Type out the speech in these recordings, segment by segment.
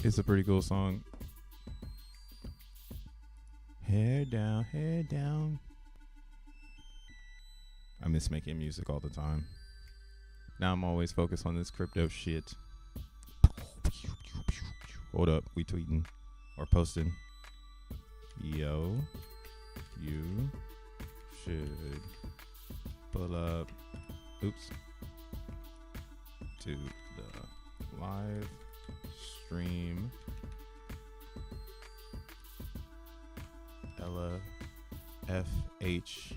It's a pretty cool song. Head down, head down. I miss making music all the time. Now I'm always focused on this crypto shit. Hold up, we tweeting or posting. Yo, you should pull up, oops, to the live stream LFH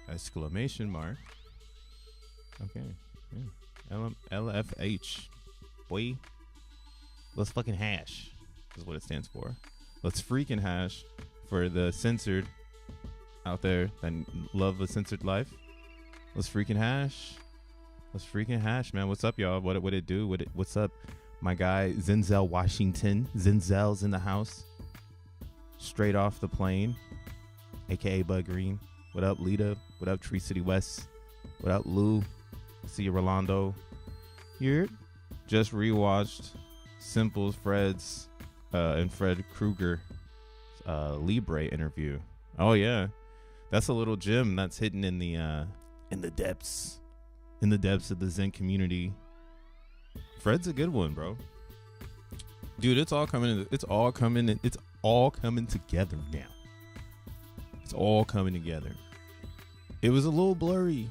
exclamation mark. Okay, yeah. LFH, boy. Let's fucking hash is what it stands for. Let's freaking hash for the censored out there that love a censored life. Let's freaking hash. Let's freaking hash, man. What's up, y'all? What it do? What's up? My guy Zenzel Washington. Zenzel's in the house. Straight off the plane. AKA Bud Green. What up, Lita? What up, Tree City West? What up, Lou? See you, Rolando. Here. Just rewatched Simple Fred's and Fred Krueger Libre interview. Oh yeah. That's a little gem that's hidden in the depths. In the depths of the Zen community. Fred's a good one, bro. Dude, it's all coming together now. It's all coming together. It was a little blurry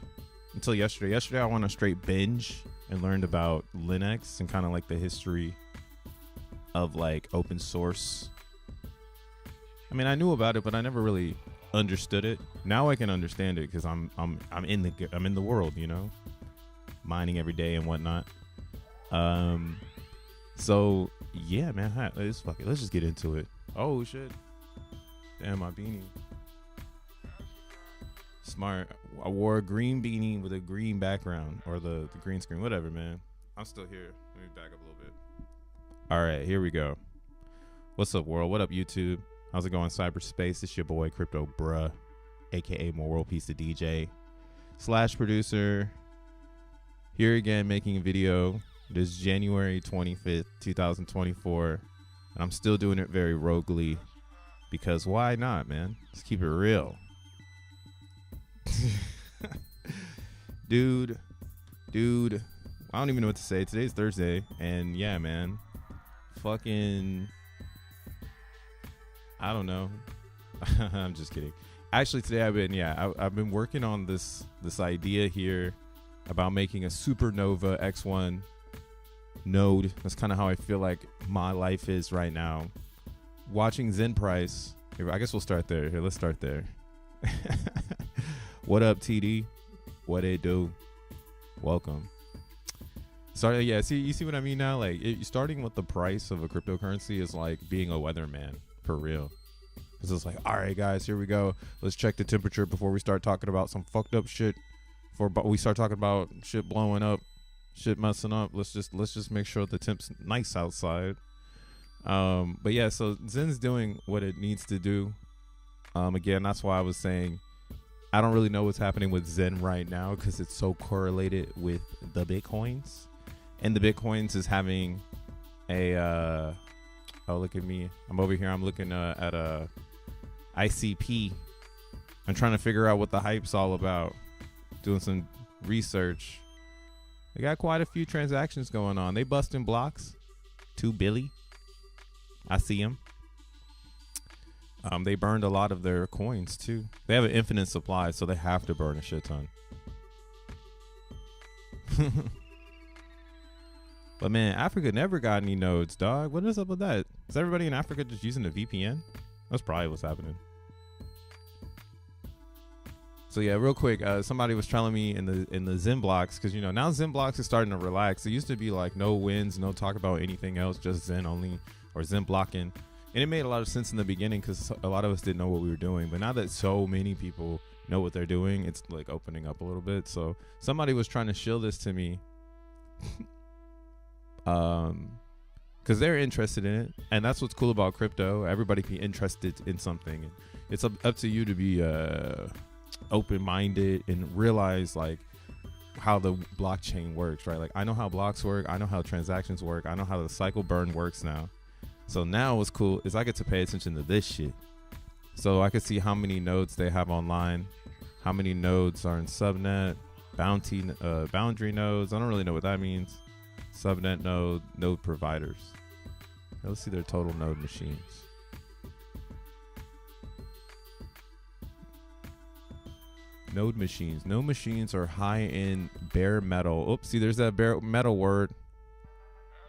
until yesterday. Yesterday I went on a straight binge and learned about Linux and kind of like the history of like open source. I mean, I knew about it, but I never really understood it. Now I can understand it because I'm in the world, you know, mining every day and whatnot. So yeah, man, let's just get into it. Oh shit, damn, my beanie. Smart. I wore a green beanie with a green background, or the green screen, whatever, man. I'm still here. Let me back up a little bit. All right, here we go. What's up, world? What up, YouTube? How's it going, cyberspace? It's your boy Crypto Bruh, aka More World Peace, the DJ / producer. Here again, making a video. It is January 25th, 2024, and I'm still doing it very roguely because why not, man? Let's keep it real. Dude, I don't even know what to say. Today's Thursday, and yeah, man, fucking, I don't know. I'm just kidding. Actually, today I've been working on this idea here about making a supernova X1 node. That's kind of how I feel like my life is right now. Watching Zen price. Here, I guess we'll start there. Here, let's start there. What up, TD? What it do? Welcome. Sorry, yeah. You see what I mean now? Like, starting with the price of a cryptocurrency is like being a weatherman for real. Because it's like, all right, guys, here we go. Let's check the temperature before we start talking about some fucked up shit. Before we start talking about shit blowing up, shit messing up. Let's just make sure the temp's nice outside. But yeah, so Zen's doing what it needs to do. Again, that's why I was saying I don't really know what's happening with Zen right now because it's so correlated with the Bitcoins. And the Bitcoins is having a oh, look at me. I'm over here. I'm looking at a ICP. I'm trying to figure out what the hype's all about. Doing some research. They got quite a few transactions going on. They busting blocks. 2 Billy. I see them. They burned a lot of their coins too. They have an infinite supply, so they have to burn a shit ton. But man, Africa never got any nodes, dog. What is up with that? Is everybody in Africa just using the VPN? That's probably what's happening. So yeah, real quick, somebody was telling me in the XENblocks, because you know now XENblocks is starting to relax. It used to be like no wins, no talk about anything else, just Zen only or Zen blocking, and it made a lot of sense in the beginning because a lot of us didn't know what we were doing. But now that so many people know what they're doing, it's like opening up a little bit. So somebody was trying to shill this to me, because they're interested in it, and that's what's cool about crypto. Everybody can be interested in something, and it's up to you to be open-minded and realize like how the blockchain works, right? Like I know how blocks work, I know how transactions work, I know how the cycle burn works now. So now what's cool is I get to pay attention to this shit. So I can see how many nodes they have online, how many nodes are in subnet, boundary nodes. I don't really know what that means. Subnet node providers. Let's see their total node machines. Node machines. Node machines are high in bare metal. Oops, see, there's that bare metal word.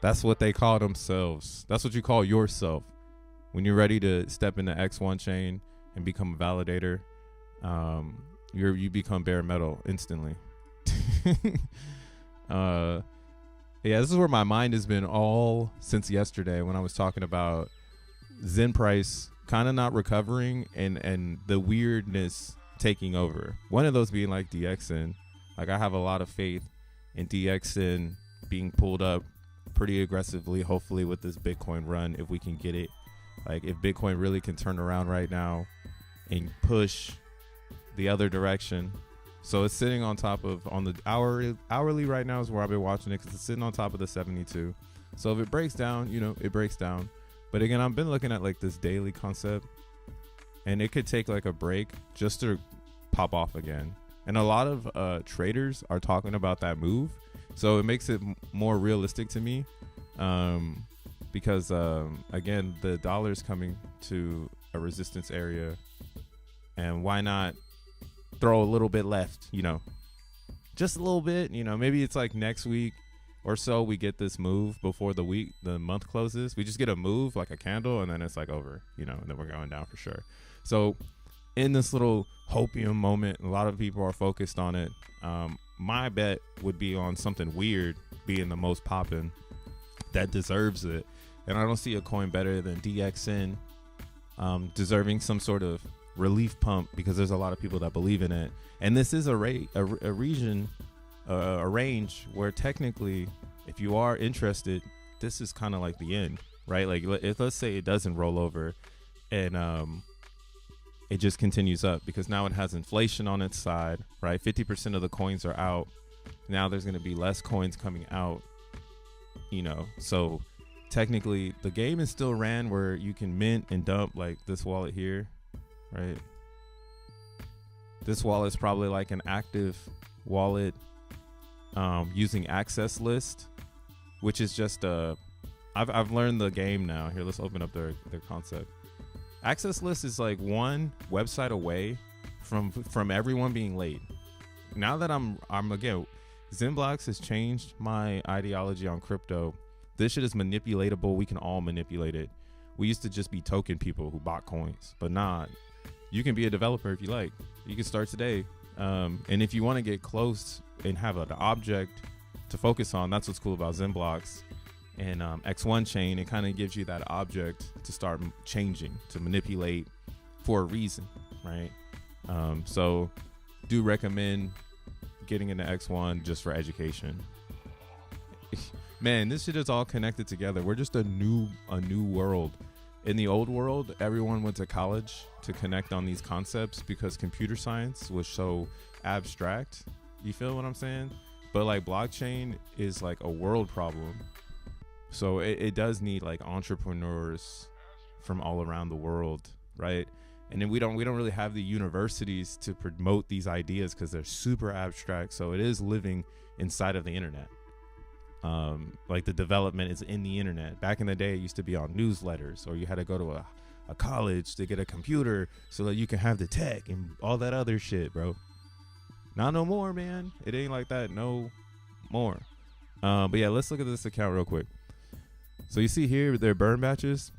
That's what they call themselves. That's what you call yourself when you're ready to step into X1 chain and become a validator. You become bare metal instantly. Yeah, this is where my mind has been all since yesterday when I was talking about Zen price kind of not recovering and the weirdness taking over. One of those being like DXN. Like I have a lot of faith in DXN being pulled up pretty aggressively, hopefully with this Bitcoin run, if we can get it. Like if Bitcoin really can turn around right now and push the other direction. So it's sitting on top of, on the hourly right now is where I've been watching it, because it's sitting on top of the 72. So if it breaks down, you know, it breaks down. But again, I've been looking at like this daily concept, and it could take like a break just to pop off again. And a lot of traders are talking about that move. So it makes it more realistic to me, because again, the dollar's coming to a resistance area, and why not throw a little bit left, you know, just a little bit, you know, maybe it's like next week or so we get this move before the month closes. We just get a move like a candle, and then it's like over, you know, and then we're going down for sure. So in this little hopium moment, a lot of people are focused on it. My bet would be on something weird being the most poppin' that deserves it. And I don't see a coin better than DXN deserving some sort of relief pump, because there's a lot of people that believe in it. And this is a region, a range where technically, if you are interested, this is kind of like the end, right? Like let's say it doesn't roll over and it just continues up, because now it has inflation on its side, right? 50% of the coins are out. Now there's going to be less coins coming out, you know. So technically the game is still ran where you can mint and dump like this wallet here, right? This wallet is probably like an active wallet using access list, which is just I've learned the game now. Here, let's open up their concept. Access list is like one website away from everyone being late. Now that I'm again, XENblocks has changed my ideology on crypto. This shit is manipulatable. We can all manipulate it. We used to just be token people who bought coins, but nah, you can be a developer if you like. You can start today. And if you want to get close and have an object to focus on, that's what's cool about XENblocks and X1 chain. It kind of gives you that object to start changing, to manipulate for a reason, right? So do recommend getting into X1 just for education. Man, this shit is all connected together. We're just a new world. In the old world, everyone went to college to connect on these concepts because computer science was so abstract. You feel what I'm saying? But like blockchain is like a world problem. So it does need like entrepreneurs from all around the world, right? And then we don't really have the universities to promote these ideas because they're super abstract. So it is living inside of the internet. Like the development is in the internet. Back in the day, it used to be on newsletters, or you had to go to a college to get a computer so that you can have the tech and all that other shit, bro. Not no more, man. It ain't like that no more. But yeah, let's look at this account real quick. So you see here their burn batches.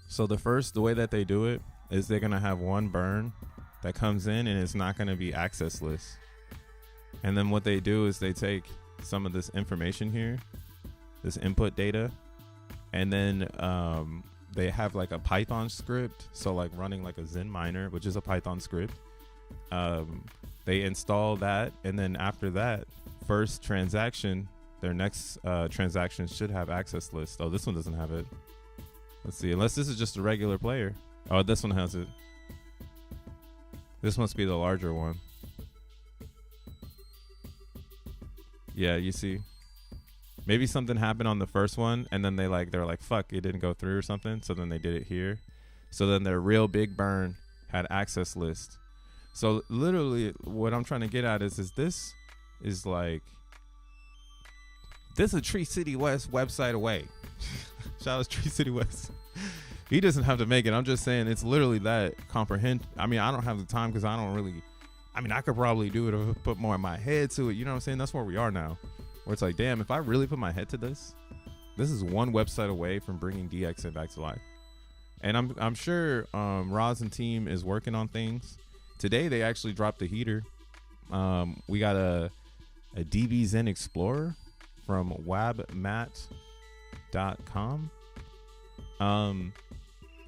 So the way that they do it is they're gonna have one burn that comes in and it's not gonna be access list. And then what they do is they take some of this information here, this input data, and then they have like a Python script. So like running like a Zen miner, which is a Python script. They install that, and then after that first transaction, their next transaction should have access list. Oh, this one doesn't have it. Let's see, unless this is just a regular player. Oh, this one has it. This must be the larger one. Yeah, you see, maybe something happened on the first one, and then they're like, fuck, it didn't go through or something. So then they did it here. So then their real big burn had access list. So literally, what I'm trying to get at is this is like, this is a Tree City West website away. Shout out to Tree City West. He doesn't have to make it. I'm just saying it's literally that comprehend. I mean, I don't have the time because I don't really. I mean, I could probably do it if I put more of my head to it. You know what I'm saying? That's where we are now. Where it's like, damn, if I really put my head to this is one website away from bringing DXN back to life. And I'm sure Roz and team is working on things. Today they actually dropped the heater. We got a DBZen Explorer from wabmat.com.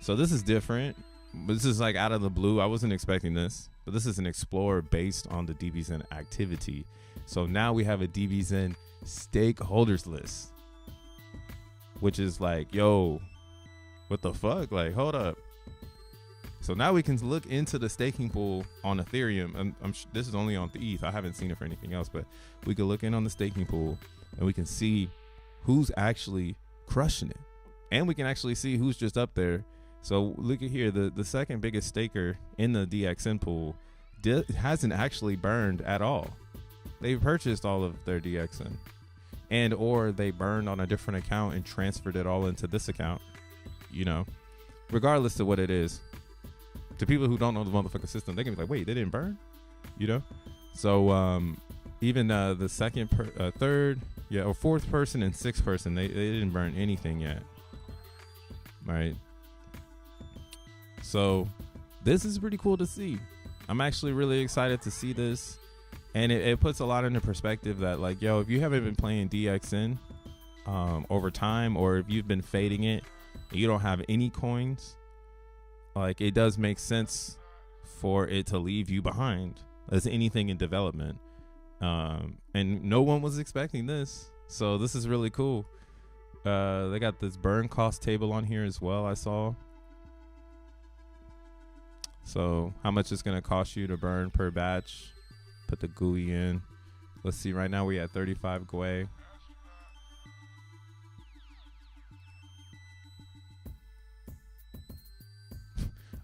So this is different, but this is like out of the blue. I wasn't expecting this, but this is an Explorer based on the DBZen activity. So now we have a DBZen stakeholders list, which is like, yo, what the fuck? Like, hold up. So now we can look into the staking pool on Ethereum. This is only on the ETH. I haven't seen it for anything else, but we can look in on the staking pool and we can see who's actually crushing it. And we can actually see who's just up there. So look at here, the second biggest staker in the DXN pool hasn't actually burned at all. They've purchased all of their DXN, and or they burned on a different account and transferred it all into this account. You know, regardless of what it is, to people who don't know the motherfucking system, they can be like, wait, they didn't burn? You know? So even the second, third, or fourth person and sixth person, they didn't burn anything yet. Right? So this is pretty cool to see. I'm actually really excited to see this. And it puts a lot into perspective that, like, yo, if you haven't been playing DXN over time, or if you've been fading it and you don't have any coins, like, it does make sense for it to leave you behind as anything in development. And no one was expecting this. So this is really cool. They got this burn cost table on here as well, I saw. So how much it's going to cost you to burn per batch. Put the GUI in. Let's see, right now we at 35 GUI.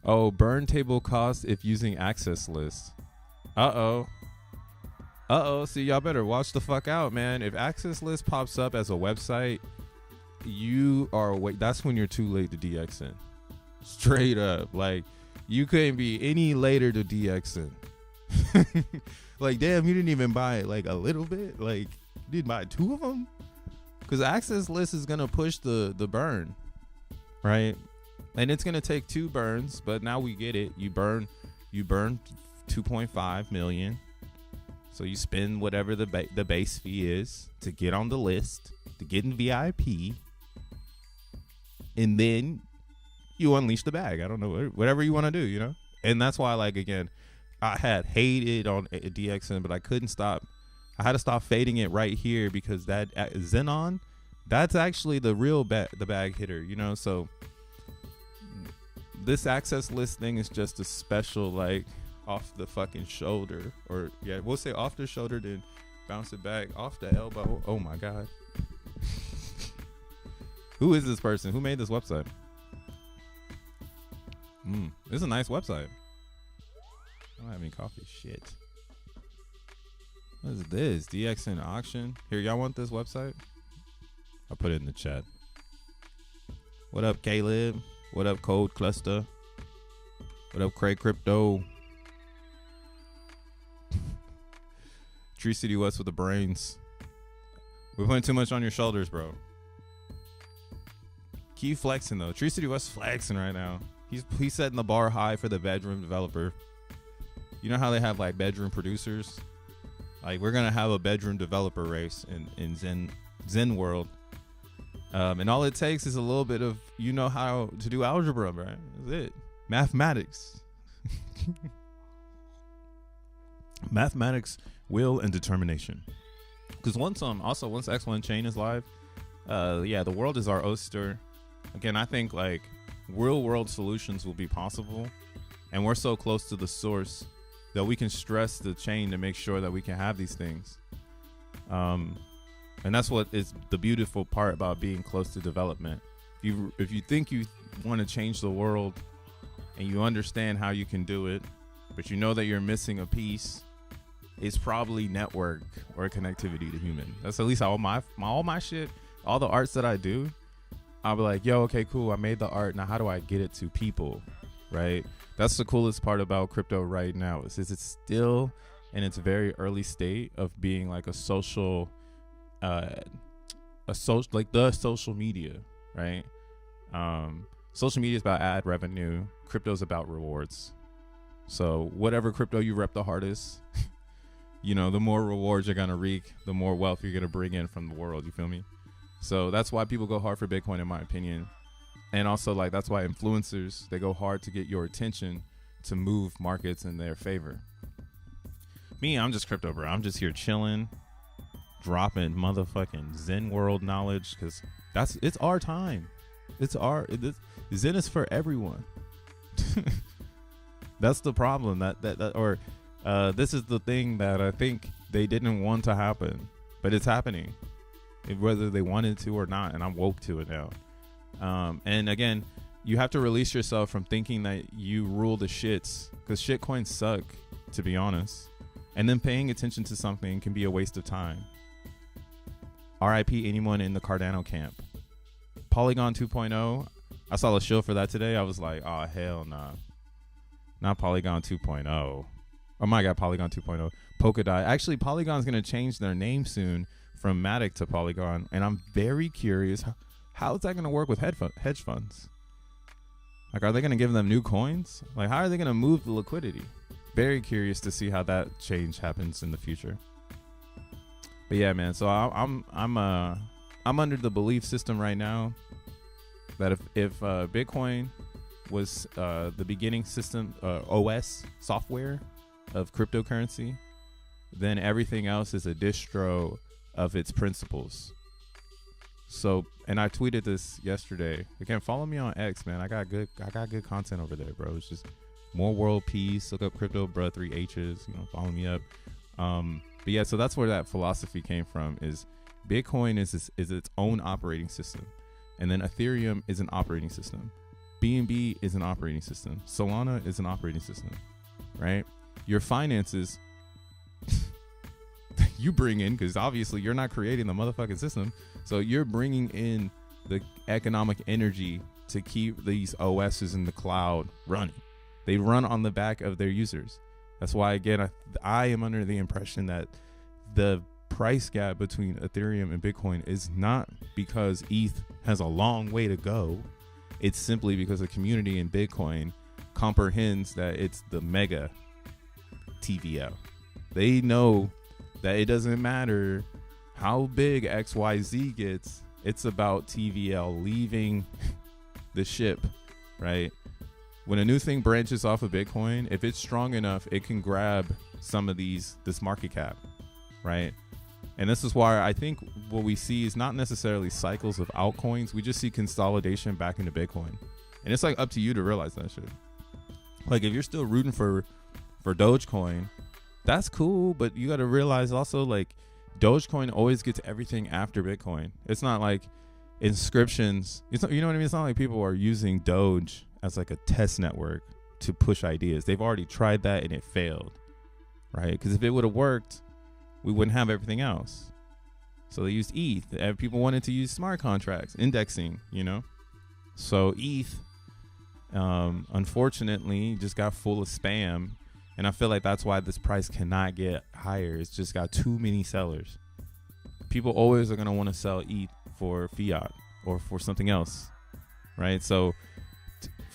Oh, burn table cost if using access list. Uh-oh. See, y'all better watch the fuck out, man. If access list pops up as a website, you are that's when you're too late to DXN. Straight up. Like, you couldn't be any later to DXN. Like, damn, you didn't even buy like a little bit. Like, you didn't buy two of them, because access list is gonna push the burn, right? And it's gonna take 2 burns, but now we get it. You burn 2.5 million, so you spend whatever the base fee is to get on the list, to get in VIP, and then you unleash the bag. I don't know, whatever you want to do, you know. And that's why, like, again, I had hated on DXN, but I couldn't stop. I had to stop fading it right here, because that Xenon, that's actually the real the bag hitter, you know. So this access list thing is just a special, like, off the fucking shoulder, or yeah, we'll say off the shoulder, then bounce it back off the elbow. Oh my god. Who is this person? Who made this website? This is a nice website. I don't have any coffee. Shit. What is this? DXN auction. Here, y'all want this website? I'll put it in the chat. What up, Caleb? What up, Code Cluster? What up, Craig Crypto? Tree City West with the brains. We're putting too much on your shoulders, bro. Keep flexing though. Tree City West flexing right now. He's setting the bar high for the bedroom developer. You know how they have like bedroom producers? Like we're gonna have a bedroom developer race in Zen world. And all it takes is a little bit of how to do algebra, right? That's it. Mathematics. Mathematics, will, and determination. Because once X1 chain is live, the world is our oyster. Again, I think like real world solutions will be possible, and we're so close to the source that we can stress the chain to make sure that we can have these things. And that's what is the beautiful part about being close to development. If you think you want to change the world and you understand how you can do it, but you know that you're missing a piece, it's probably network or connectivity to human. That's at least all my shit, all the arts that I do. I'll be like, yo, okay, cool. I made the art. Now, how do I get it to people? Right? That's the coolest part about crypto right now is it's still in its very early state of being like a social, like the social media, right? Social media is about ad revenue. Crypto's about rewards. So whatever crypto you rep the hardest, the more rewards you're going to reap, the more wealth you're going to bring in from the world. You feel me? So that's why people go hard for Bitcoin, in my opinion. And also, like, that's why influencers, they go hard to get your attention to move markets in their favor. Me, I'm just crypto, bro. I'm just here chilling, dropping motherfucking Zen world knowledge, because it's our time. Zen is for everyone. That's the problem. This is the thing that I think they didn't want to happen, but it's happening, whether they wanted to or not. And I'm woke to it now. And again, you have to release yourself from thinking that you rule the shits, because shitcoins suck, to be honest. And then paying attention to something can be a waste of time. RIP anyone in the Cardano camp. Polygon 2.0. I saw a show for that today. I was like, oh, hell nah. Not Polygon 2.0. Oh my God, Polygon 2.0. Polkadot. Actually, Polygon's going to change their name soon from Matic to Polygon. And I'm very curious, how is that going to work with hedge funds? Like, are they going to give them new coins? Like, how are they going to move the liquidity? Very curious to see how that change happens in the future. But yeah, man. So I'm under the belief system right now that if Bitcoin was the beginning system, OS software of cryptocurrency, then everything else is a distro of its principles. So, and I tweeted this yesterday. Again, follow me on X, man. I got good content over there, bro. It's just more world peace. Look up crypto, bro. 3 H's. Follow me up. But yeah, so that's where that philosophy came from. Is Bitcoin is its own operating system, and then Ethereum is an operating system. BNB is an operating system. Solana is an operating system, right? Your finances you bring in, because obviously you're not creating the motherfucking system, so you're bringing in the economic energy to keep these OSs in the cloud running. They run on the back of their users. That's why, again, I am under the impression that the price gap between Ethereum and Bitcoin is not because ETH has a long way to go. It's simply because the community in Bitcoin comprehends that it's the mega TVL. They know that it doesn't matter how big XYZ gets. It's about TVL leaving the ship, right? When a new thing branches off of Bitcoin, if it's strong enough, it can grab some of this market cap, right? And this is why I think what we see is not necessarily cycles of altcoins. We just see consolidation back into Bitcoin. And it's like up to you to realize that shit. Like, if you're still rooting for Dogecoin, that's cool, but you got to realize also, like, Dogecoin always gets everything after Bitcoin. It's not like inscriptions. It's not, you know what I mean? It's not like people are using Doge as like a test network to push ideas. They've already tried that and it failed, right? Because if it would have worked, we wouldn't have everything else. So they used ETH. People wanted to use smart contracts, indexing, So ETH, unfortunately, just got full of spam. And I feel like that's why this price cannot get higher. It's just got too many sellers. people always are going to want to sell ETH for fiat or for something else, right? So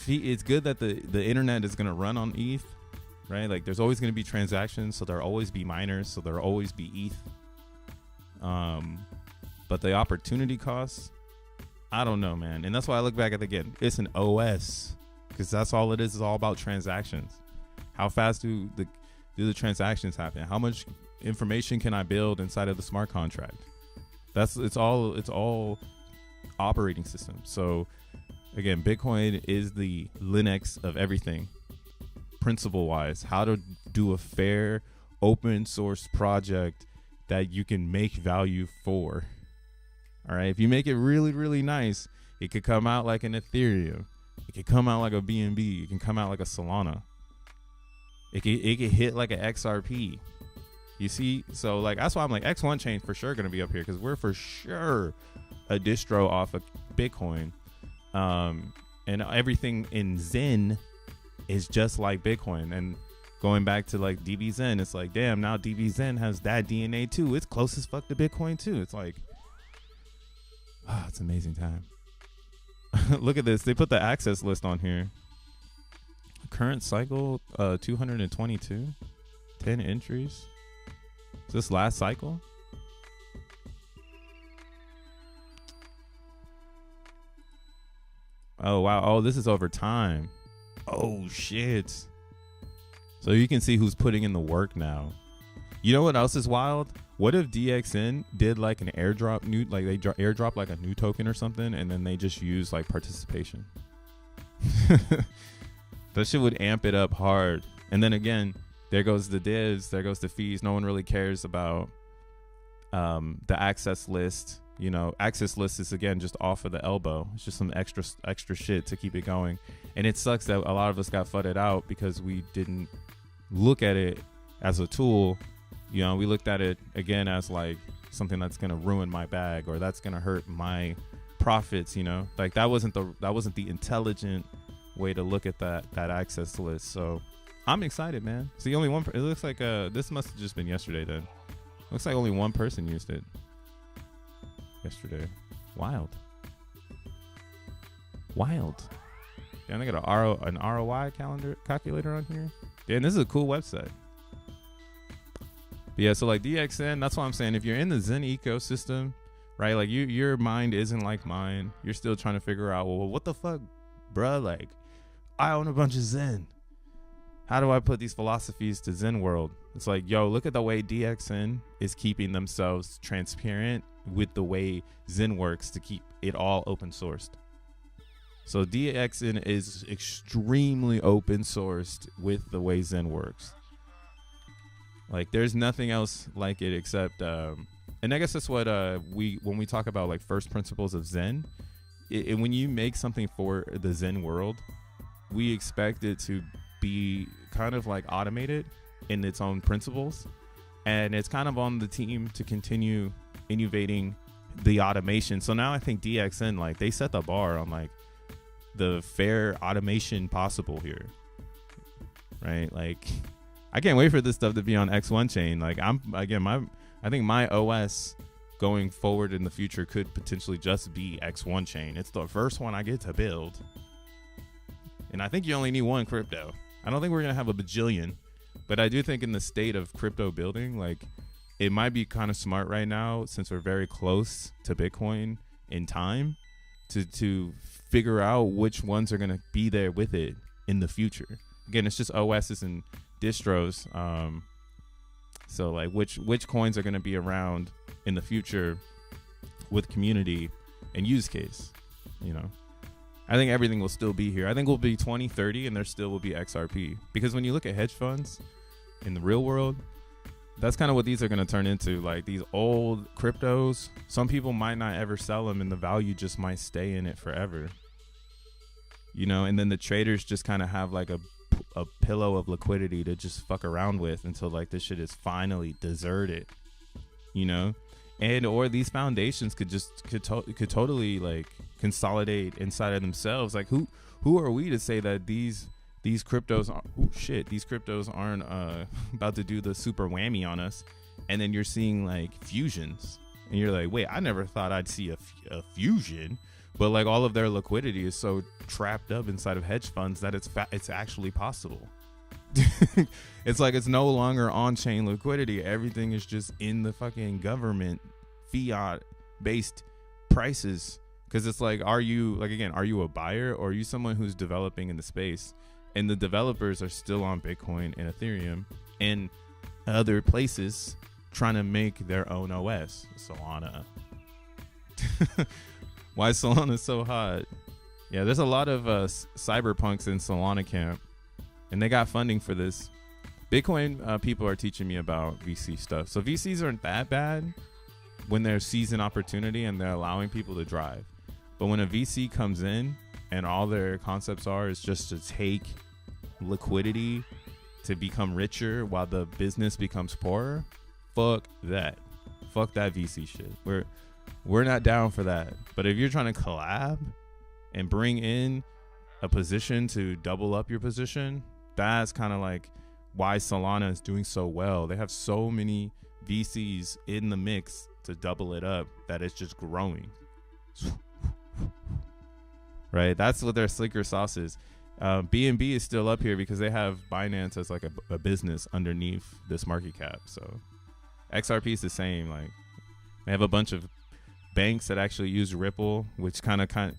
it's good that the internet is going to run on ETH, right? Like there's always going to be transactions, so there'll always be miners, so there'll always be ETH. But the opportunity costs, I don't know, man. And that's why I look back at it again. It's an OS, because that's all it is all about transactions. How fast do the transactions happen? How much information can I build inside of the smart contract? It's all operating system. So again, Bitcoin is the Linux of everything, principle wise. How to do a fair open source project that you can make value for. All right, if you make it really, really nice, it could come out like an Ethereum. It could come out like a BNB. It can come out like a Solana. It could hit like an XRP. You see? So like that's why I'm like X1 chain for sure gonna be up here, because we're for sure a distro off of Bitcoin. And everything in Zen is just like Bitcoin. And going back to like DBZen, it's like, damn, now DBZen has that DNA too. It's close as fuck to Bitcoin too. It's like, it's an amazing time. Look at this. They put the access list on here. Current cycle, 222. 10 entries. Is this last cycle? Oh, wow. Oh, this is over time. Oh, shit. So you can see who's putting in the work now. You know what else is wild? What if DXN did like an airdrop new, like they airdrop like a new token or something, and then they just use like participation? That shit would amp it up hard. And then again, there goes the divs, there goes the fees. No one really cares about the access list. You know, access list is again just off of the elbow. It's just some extra shit to keep it going. And it sucks that a lot of us got fudded out because we didn't look at it as a tool. You know, we looked at it again as like something that's gonna ruin my bag or that's gonna hurt my profits. You know, like that wasn't the intelligent way to look at that access list. So I'm excited, man. It's the only one. It looks like this must have just been yesterday. Then looks like only one person used it yesterday. Wild. Damn, they got an ROI calculator on here. Damn, this is a cool website. But yeah, so like DXN, that's what I'm saying. If you're in the Zen ecosystem, right? Like your mind isn't like mine. You're still trying to figure out, well, what the fuck, bruh? Like, I own a bunch of Zen. How do I put these philosophies to Zen world? It's like, yo, look at the way DXN is keeping themselves transparent with the way Zen works to keep it all open sourced. So DXN is extremely open sourced with the way Zen works. Like there's nothing else like it except, and I guess that's what when we talk about like first principles of Zen, when you make something for the Zen world, we expect it to be kind of like automated in its own principles, and it's kind of on the team to continue innovating the automation. So now I think DXN, like they set the bar on like the fair automation possible here, right? Like I can't wait for this stuff to be on X1 chain. Like I think my OS going forward in the future could potentially just be X1 chain. It's the first one I get to build, and I think you only need one crypto. I don't think we're gonna have a bajillion, but I do think in the state of crypto building, like it might be kind of smart right now, since we're very close to Bitcoin in time, to figure out which ones are gonna be there with it in the future. Again, it's just OSs and distros. So like which coins are gonna be around in the future with community and use case, you know. I think everything will still be here. I think we'll be 2030 and there still will be XRP. Because when you look at hedge funds in the real world, that's kind of what these are going to turn into. Like these old cryptos, some people might not ever sell them and the value just might stay in it forever. You know, and then the traders just kind of have like a pillow of liquidity to just fuck around with until like this shit is finally deserted, you know? And or these foundations could totally like consolidate inside of themselves. Like who are we to say that these cryptos aren't about to do the super whammy on us? And then you're seeing like fusions And you're like, wait, I never thought I'd see a fusion. But like all of their liquidity is so trapped up inside of hedge funds that it's actually possible. It's like it's no longer on-chain liquidity. Everything is just in the fucking government fiat-based prices. Because it's like, are you a buyer, or are you someone who's developing in the space? And the developers are still on Bitcoin and Ethereum and other places trying to make their own OS. Solana. Why Solana is so hot? Yeah, there's a lot of cyberpunks in Solana camp, and they got funding for this. Bitcoin people are teaching me about VC stuff. So VCs aren't that bad when they're seizing opportunity and they're allowing people to drive. But when a VC comes in and all their concepts is just to take liquidity to become richer while the business becomes poorer, fuck that. Fuck that VC shit. We're not down for that. But if you're trying to collab and bring in a position to double up your position, that's kind of like why Solana is doing so well. They have so many VCs in the mix to double it up that it's just growing. Right? That's what their slicker sauce is. BNB is still up here because they have Binance as like a business underneath this market cap. So XRP is the same. Like they have a bunch of banks that actually use Ripple, which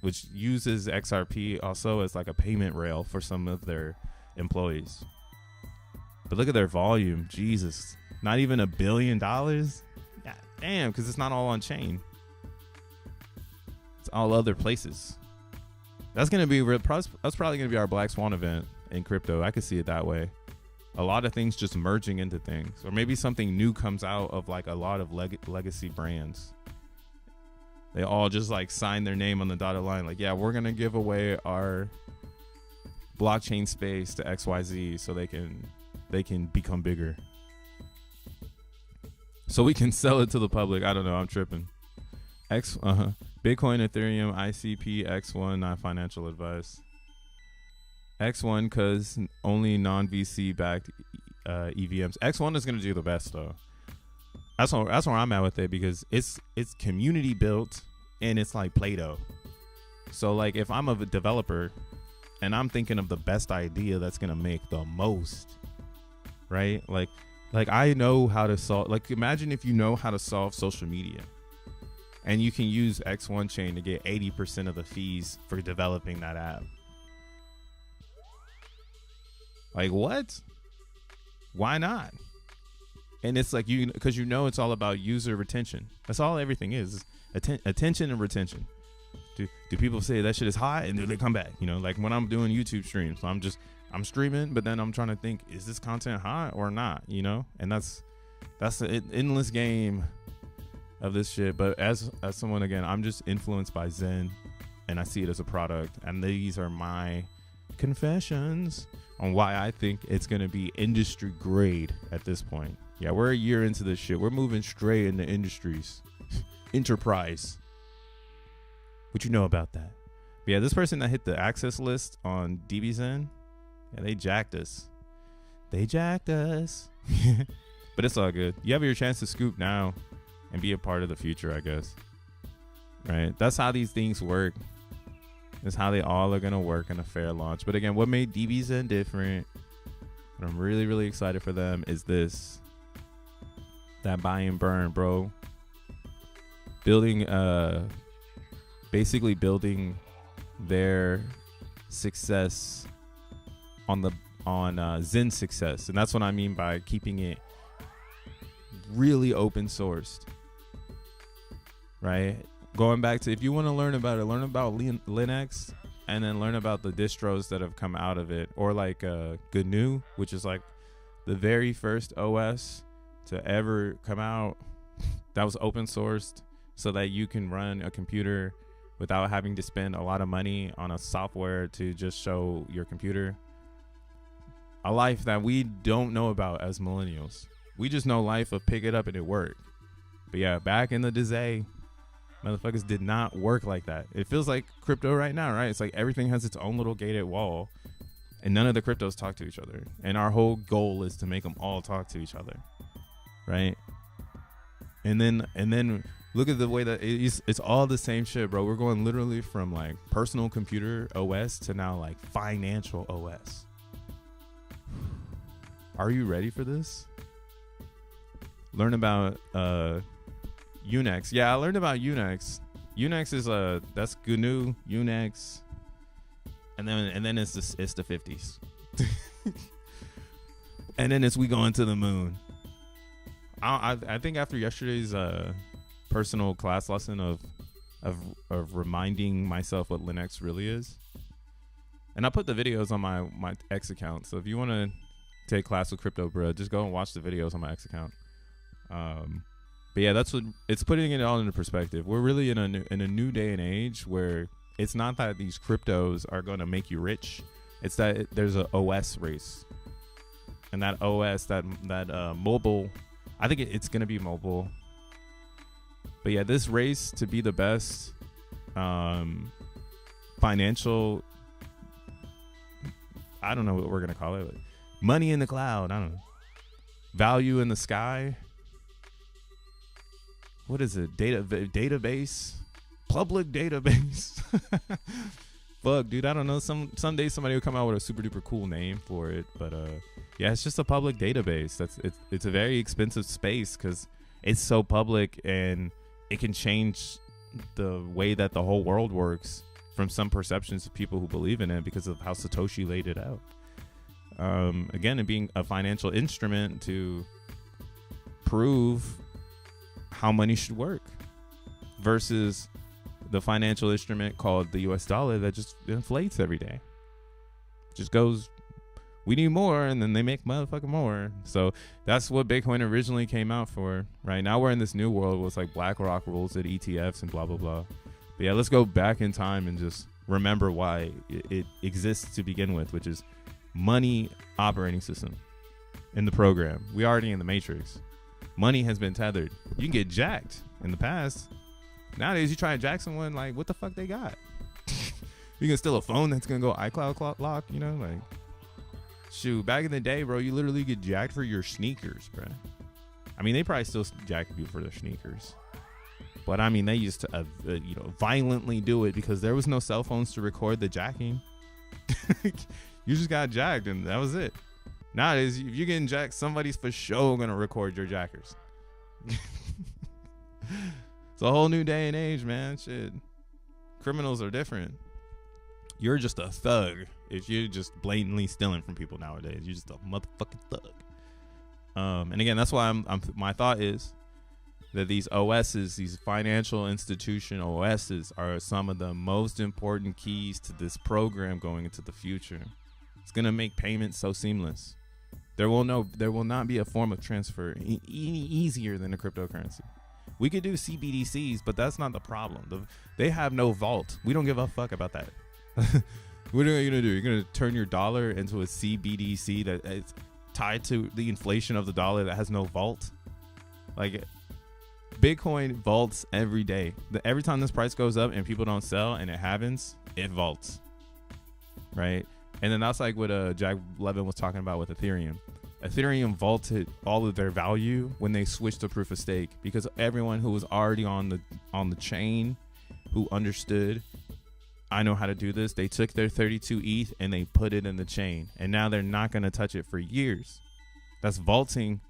which uses XRP also as like a payment rail for some of their employees. But look at their volume. Jesus. Not even $1 billion? God damn, because it's not all on chain. It's all other places. That's probably going to be our Black Swan event in crypto. I could see it that way. A lot of things just merging into things. Or maybe something new comes out of like a lot of legacy brands. They all just like sign their name on the dotted line. Like, yeah, we're going to give away our blockchain space to XYZ so they can become bigger. So we can sell it to the public. I don't know. I'm tripping. Bitcoin, Ethereum, ICP, X1, not financial advice. X1 because only non-VC backed EVMs. X1 is going to do the best though. That's where I'm at with it, because it's community built and it's like Play-Doh. So like if I'm a developer and I'm thinking of the best idea that's going to make the most, right? Like I know how to solve, like imagine if you know how to solve social media and you can use X1 chain to get 80% of the fees for developing that app. Like what? Why not? And it's like because it's all about user retention. That's all everything is attention and retention. Do people say that shit is hot and do they come back? Like when I'm doing YouTube streams, I'm streaming, but then I'm trying to think, is this content hot or not? And that's the endless game of this shit. But as someone, again, I'm just influenced by Zen, and I see it as a product, and these are my confessions on why I think it's going to be industry grade at this point. Yeah, we're a year into this shit. We're moving straight into industries. Enterprise. What you know about that? But yeah, this person that hit the access list on DBZen, yeah, they jacked us. But it's all good. You have your chance to scoop now and be a part of the future, I guess. Right? That's how these things work. That's how they all are going to work in a fair launch. But again, what made DBZen different, and I'm really, really excited for them, is this. That buy and burn, bro. Basically building their success on Zen success. And that's what I mean by keeping it really open sourced. Right? Going back to, if you want to learn about it, learn about Linux, and then learn about the distros that have come out of it. Or like GNU, which is like the very first OS to ever come out that was open sourced, so that you can run a computer without having to spend a lot of money on a software to just show your computer. A life that we don't know about as millennials. We just know life of pick it up and it worked. But yeah, back in the day, motherfuckers did not work like that. It feels like crypto right now, right? It's like everything has its own little gated wall, and none of the cryptos talk to each other. And our whole goal is to make them all talk to each other, right? And then Look at the way that it's all the same shit, bro. We're going literally from like personal computer OS to now like financial OS. Are you ready for this? Learn about Unix. Yeah, I learned about Unix. Unix is that's GNU, Unix, and then it's the 50s. And then we going to the moon. I think after yesterday's personal class lesson of reminding myself what Linux really is, and I put the videos on my X account. So if you want to take class with Crypto Bro, just go and watch the videos on my X account. But yeah, that's what it's putting it all into perspective. We're really in a new day and age where it's not that these cryptos are going to make you rich. It's that there's a OS race, and that OS, that mobile, I think it's going to be mobile. But yeah, this race to be the best financial, I don't know what we're going to call it. Money in the cloud. I don't know. Value in the sky. What is it? Database? Public database. Fuck, dude, I don't know. Someday somebody will come out with a super duper cool name for it. But yeah, it's just a public database. It's a very expensive space because it's so public and it can change the way that the whole world works from some perceptions of people who believe in it because of how Satoshi laid it out. Again, it being a financial instrument to prove how money should work versus the financial instrument called the US dollar that just inflates every day. Just goes, we need more, and then they make motherfucking more. So that's what Bitcoin originally came out for. Right now we're in this new world where it's like BlackRock rules at ETFs and blah blah blah. But yeah, let's go back in time and just remember why it exists to begin with, which is money operating system in the program. We already in the matrix. Money has been tethered. You can get jacked in the past. Nowadays, you try to jack someone, like, what the fuck they got? You can steal a phone that's going to go iCloud lock, you know? Like, shoot, back in the day, bro, you literally get jacked for your sneakers, bro. I mean, they probably still jack you for their sneakers. But, I mean, they used to, violently do it because there was no cell phones to record the jacking. You just got jacked, and that was it. Nowadays, if you're getting jacked, somebody's for sure going to record your jackers. It's a whole new day and age, man. Shit. Criminals are different. You're just a thug if you're just blatantly stealing from people nowadays. You're just a motherfucking thug. And again, that's why my thought is that these OSs, these financial institution OSs, are some of the most important keys to this program going into the future. It's going to make payments so seamless. There will not be a form of transfer any easier than a cryptocurrency. We could do CBDCs, but that's not the problem. They have no vault. We don't give a fuck about that. What are you going to do? You're going to turn your dollar into a CBDC that is tied to the inflation of the dollar that has no vault? Like, Bitcoin vaults every day. Every time this price goes up and people don't sell and it happens, it vaults. Right? And then that's like what Jack Levin was talking about with Ethereum. Ethereum vaulted all of their value when they switched to proof of stake because everyone who was already on the chain who understood, I know how to do this, they took their 32 ETH and they put it in the chain, and now they're not going to touch it for years. That's vaulting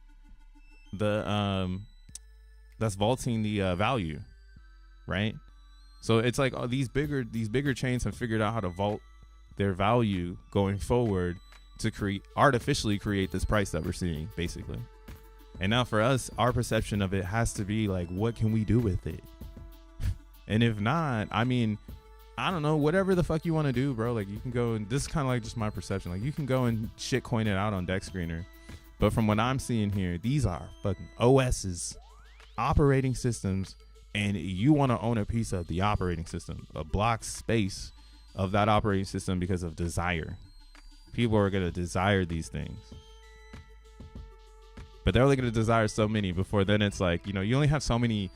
the value, right? So it's like these bigger chains have figured out how to vault their value going forward to artificially create this price that we're seeing, basically. And now for us, our perception of it has to be like, what can we do with it? And if not, I mean, I don't know, whatever the fuck you want to do, bro. Like, you can go, and this is kind of like just my perception. Like, you can go and shit coin it out on Dex Screener. But from what I'm seeing here, these are fucking OSs, operating systems, and you want to own a piece of the operating system, a block space of that operating system because of desire. People are going to desire these things. But they're only going to desire so many before then it's like, you only have so many.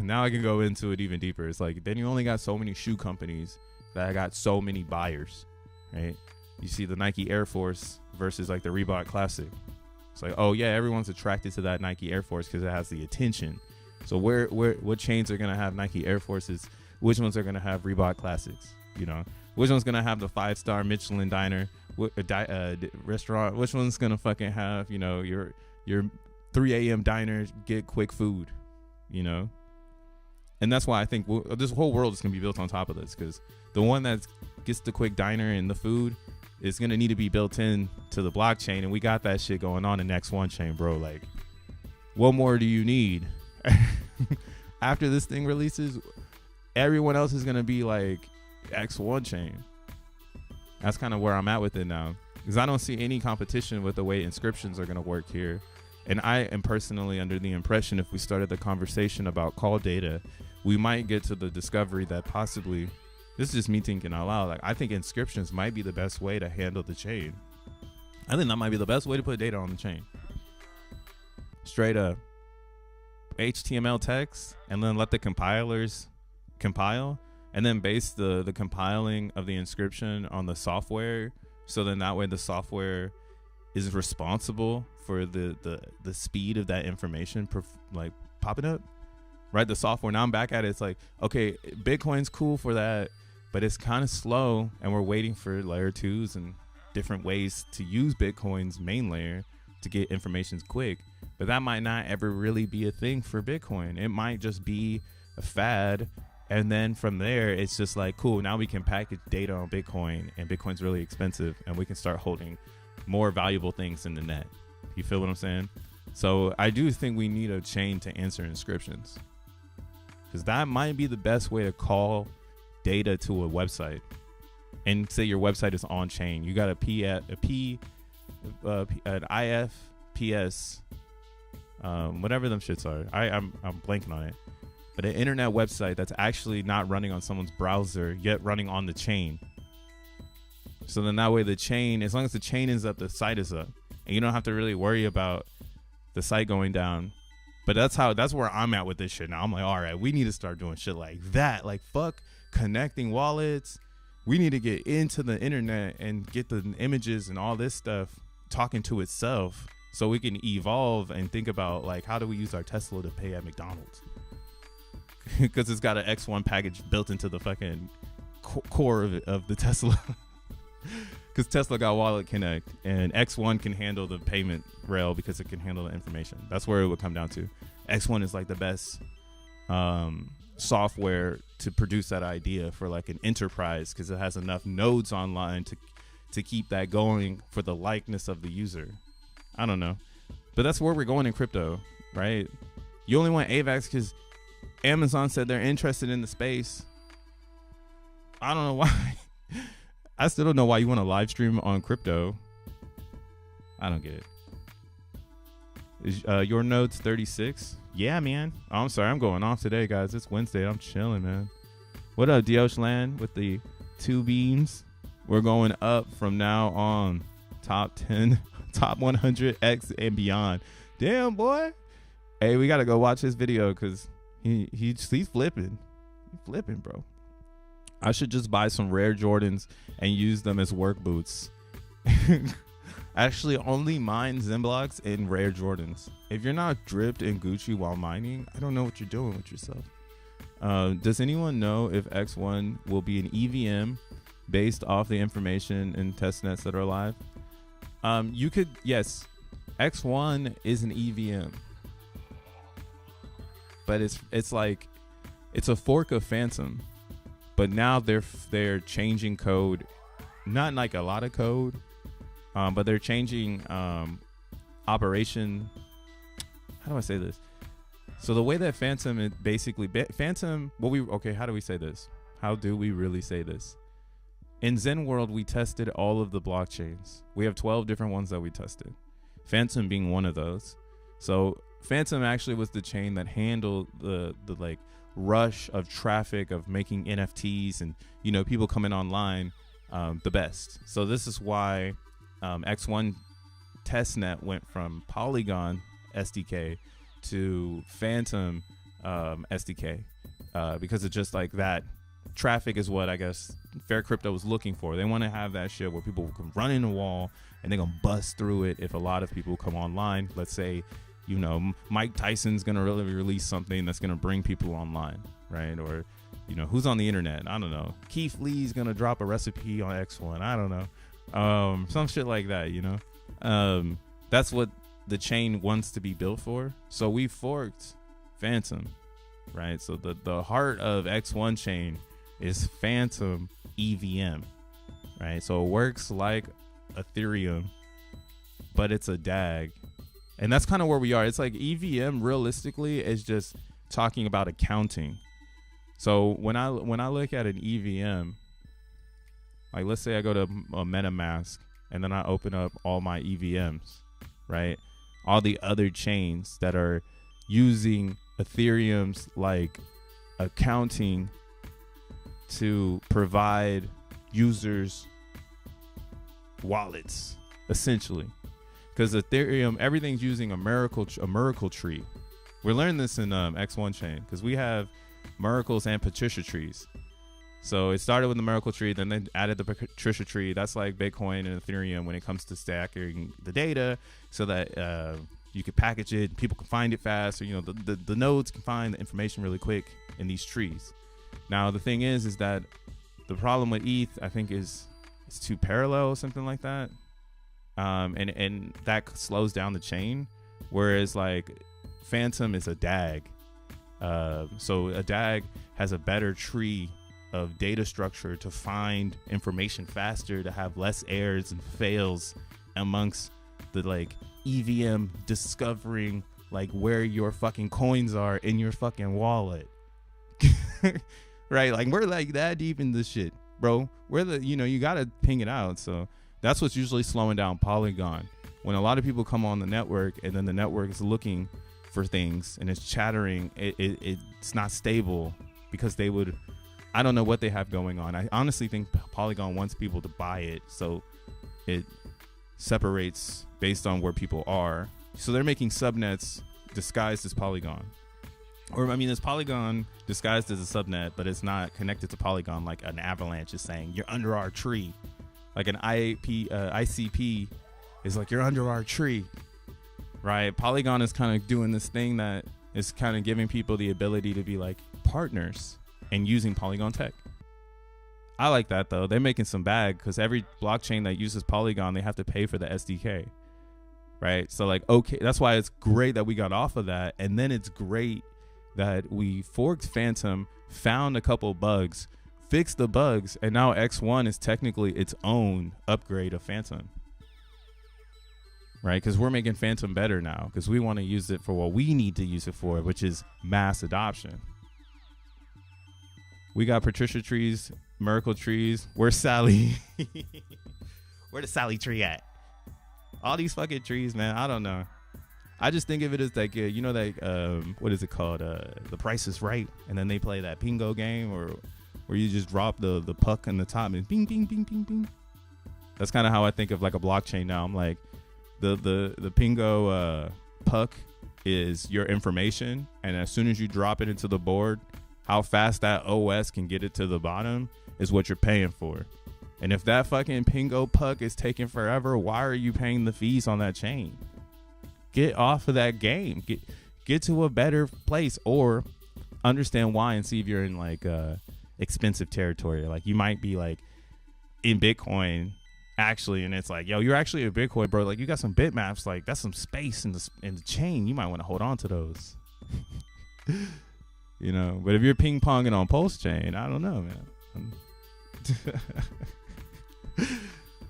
Now I can go into it even deeper. It's like, then you only got so many shoe companies that got so many buyers, right? You see the Nike Air Force versus like the Reebok Classic. It's like, oh yeah, everyone's attracted to that Nike Air Force because it has the attention. So what chains are gonna have Nike Air Forces? Which ones are gonna have Reebok Classics? You know, which one's gonna have the 5-star Michelin diner restaurant? Which one's gonna fucking have, you know, your 3 a.m. diner, get quick food, you know? And that's why I think this whole world is gonna be built on top of this, because the one that gets the quick diner and the food is gonna need to be built in to the blockchain, and we got that shit going on in X1 chain, bro. Like, what more do you need? After this thing releases, everyone else is gonna be like X1 chain. That's kind of where I'm at with it now, because I don't see any competition with the way inscriptions are gonna work here. And I am personally under the impression, if we started the conversation about call data, we might get to the discovery that possibly, this is just me thinking out loud, like I think inscriptions might be the best way to handle the chain. I think that might be the best way to put data on the chain. Straight up. HTML text, and then let the compilers compile, and then base the compiling of the inscription on the software, so then that way the software is responsible for the speed of that information like popping up, right? The software, now I'm back at it, it's like, okay, Bitcoin's cool for that, but it's kind of slow, and we're waiting for layer 2s and different ways to use Bitcoin's main layer to get information quick. But that might not ever really be a thing for Bitcoin. It might just be a fad, and then from there it's just like, cool, now we can package data on Bitcoin, and Bitcoin's really expensive, and we can start holding more valuable things in the net. You feel what I'm saying? So I do think we need a chain to answer inscriptions, because that might be the best way to call data to a website. And say your website is on chain, you got an IFPS, whatever them shits are. I'm blanking on it. But an internet website that's actually not running on someone's browser, yet running on the chain. So then that way the chain, as long as the chain is up, the site is up, and you don't have to really worry about the site going down. But that's where I'm at with this shit now. I'm like, all right, we need to start doing shit like that. Like, fuck connecting wallets. We need to get into the internet and get the images and all this stuff talking to itself, so we can evolve and think about, like, how do we use our Tesla to pay at McDonald's? Because it's got an X1 package built into the fucking core of the Tesla. Because Tesla got Wallet Connect, and X1 can handle the payment rail because it can handle the information. That's where it would come down to. X1 is like the best software to produce that idea for like an enterprise, because it has enough nodes online to keep that going for the likeness of the user. I don't know, but that's where we're going in crypto, right? You only want AVAX because Amazon said they're interested in the space. I don't know why. I still don't know why you want to live stream on crypto. I don't get it. Is your node's 36? Yeah, man. Oh, I'm sorry, I'm going off today, guys. It's Wednesday. I'm chilling, man. What up, Dioshland with the 2 beams? We're going up from now on. Top 10, top 100 X and beyond. Damn, boy. Hey, we gotta go watch his video, because he's flipping. He's flipping, bro. I should just buy some rare Jordans and use them as work boots. Actually, only mine XENblocks in rare Jordans. If you're not dripped in Gucci while mining, I don't know what you're doing with yourself. Does anyone know if X1 will be an EVM based off the information in testnets that are live? You could, yes, X1 is an EVM, but it's like, it's a fork of Phantom, but now they're changing code, not like a lot of code, but they're changing operation. How do I say this? So the way that Phantom is basically Phantom, how do we say this? How do we really say this? In Zen world, we tested all of the blockchains. We have 12 different ones that we tested, Phantom being one of those. So Phantom actually was the chain that handled the like rush of traffic of making NFTs and, you know, people coming online the best. So this is why X1 testnet went from Polygon SDK to Phantom SDK because it's just like that. Traffic is what I guess Fair Crypto was looking for. They want to have that shit where people can run in a wall and they're gonna bust through it if a lot of people come online. Let's say you know, Mike Tyson's gonna really release something that's gonna bring people online, right? Or, you know, who's on the internet? I don't know. Keith Lee's gonna drop a recipe on X1. I don't know. Some shit like that, you know. That's what the chain wants to be built for. So we forked Phantom, right? So the heart of X1 chain is Phantom EVM, right? So it works like Ethereum, but it's a DAG. And that's kind of where we are. It's like EVM realistically is just talking about accounting. So when I look at an EVM, like let's say I go to a MetaMask and then I open up all my EVMs, right? All the other chains that are using Ethereum's like accounting to provide users wallets, essentially. Because Ethereum, everything's using a miracle tree. We're learning this in X1 chain because we have miracles and Patricia trees. So it started with the miracle tree, then they added the Patricia tree. That's like Bitcoin and Ethereum when it comes to stacking the data, so that you can package it, people can find it fast, or you know the nodes can find the information really quick in these trees. Now the thing is that the problem with ETH, I think, is it's too parallel or something like that. And that slows down the chain, whereas like Phantom is a DAG. So a DAG has a better tree of data structure to find information faster, to have less errors and fails amongst the like EVM discovering like where your fucking coins are in your fucking wallet. Right? Like we're like that deep in this shit, bro. We're the, you know, you gotta ping it out. So that's what's usually slowing down Polygon. When a lot of people come on the network and then the network is looking for things and it's chattering, it's not stable because they would, I don't know what they have going on. I honestly think Polygon wants people to buy it, so it separates based on where people are. So they're making subnets disguised as Polygon. Or I mean, it's Polygon disguised as a subnet, but it's not connected to Polygon like an Avalanche is saying, you're under our tree. Like an ICP is like, you're under our tree, right? Polygon is kind of doing this thing that is kind of giving people the ability to be like partners and using Polygon tech. I like that though. They're making some bag because every blockchain that uses Polygon, they have to pay for the SDK, right? So like, okay, that's why it's great that we got off of that. And then it's great that we forked Phantom, found a couple bugs, fix the bugs, and now X1 is technically its own upgrade of Phantom, right? Because we're making Phantom better now because we want to use it for what we need to use it for, which is mass adoption. We got Patricia trees, miracle trees. Where's Sally? Where the Sally tree at? All these fucking trees, man. I don't know. I just think of it as like, you know, like what is it called? The Price is Right, and then they play that Pingo game, or where you just drop the puck in the top and bing, bing, bing, bing, bing. That's kind of how I think of like a blockchain now. I'm like, the Pingo puck is your information, and as soon as you drop it into the board, how fast that OS can get it to the bottom is what you're paying for. And if that fucking Pingo puck is taking forever, why are you paying the fees on that chain? Get off of that game. Get to a better place, or understand why and see if you're in like expensive territory. Like you might be like in Bitcoin actually, and it's like, yo, you're actually a Bitcoin, bro. Like you got some bitmaps, like that's some space in the chain. You might want to hold on to those. You know, but if you're ping ponging on Pulse chain, I don't know, man.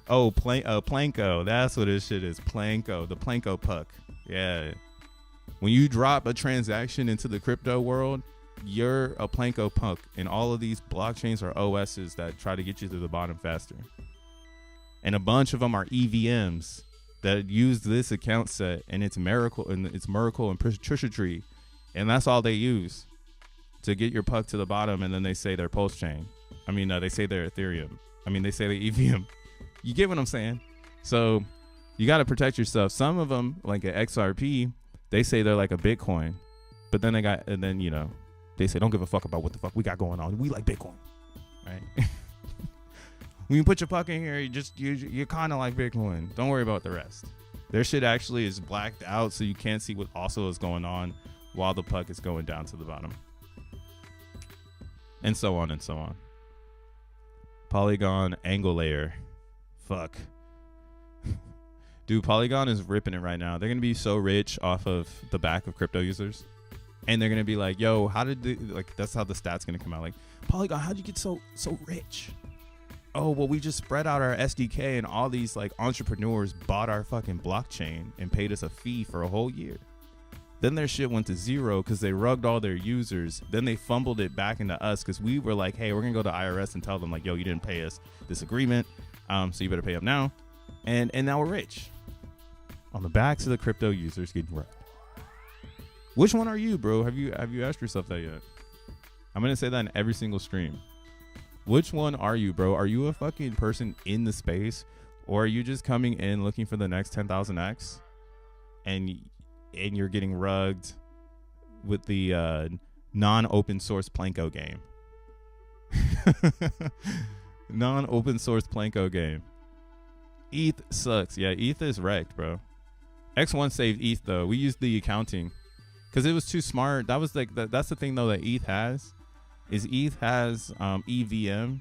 Oh, Planko. That's what this shit is. Planko, the Planko puck. Yeah. When you drop a transaction into the crypto world, you're a Planko puck, and all of these blockchains are OSs that try to get you to the bottom faster. And a bunch of them are EVMs that use this account set, and it's Miracle and Patricia tree, and that's all they use to get your puck to the bottom. And then they say they're Pulse chain. I mean, they say they're Ethereum. I mean, they say they're EVM. You get what I'm saying? So you got to protect yourself. Some of them, like an XRP, they say they're like a Bitcoin, but then you know, they say don't give a fuck about what the fuck we got going on. We like Bitcoin, right? When you put your puck in here, you're kind of like Bitcoin. Don't worry about the rest. Their shit actually is blacked out, so you can't see what also is going on while the puck is going down to the bottom. And so on and so on. Polygon angle layer. Fuck. Dude, Polygon is ripping it right now. They're going to be so rich off of the back of crypto users. And they're going to be like, yo, how did the, like, that's how the stats going to come out. Like, Polygon, how'd you get so rich? Oh, well, we just spread out our SDK and all these like entrepreneurs bought our fucking blockchain and paid us a fee for a whole year. Then their shit went to zero because they rugged all their users. Then they fumbled it back into us because we were like, hey, we're going to go to IRS and tell them like, yo, you didn't pay us this agreement. So you better pay up now. And now we're rich. On the backs of the crypto users getting rugged. Which one are you, bro? Have you asked yourself that yet? I'm going to say that in every single stream. Which one are you, bro? Are you a fucking person in the space? Or are you just coming in looking for the next 10,000x? And you're getting rugged with the non-open source Planko game. Non-open source Planko game. ETH sucks. Yeah, ETH is wrecked, bro. X1 saved ETH, though. We used the accounting because it was too smart. That was like that's the thing, though, that ETH has. Is ETH has EVM,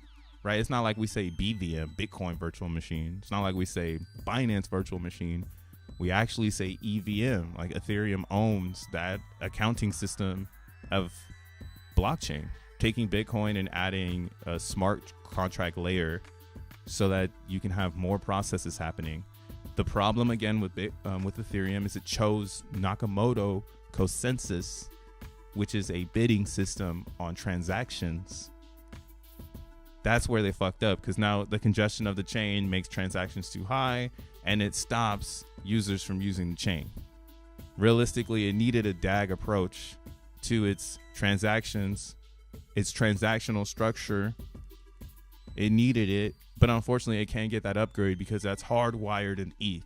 right? It's not like we say BVM, Bitcoin virtual machine. It's not like we say Binance virtual machine. We actually say EVM, like Ethereum owns that accounting system of blockchain, taking Bitcoin and adding a smart contract layer so that you can have more processes happening. The problem again with Ethereum is it chose Nakamoto consensus, which is a bidding system on transactions. That's where they fucked up, because now the congestion of the chain makes transactions too high and it stops users from using the chain. Realistically, it needed a DAG approach to its transactions, its transactional structure. It needed it, but unfortunately it can't get that upgrade because that's hardwired in ETH,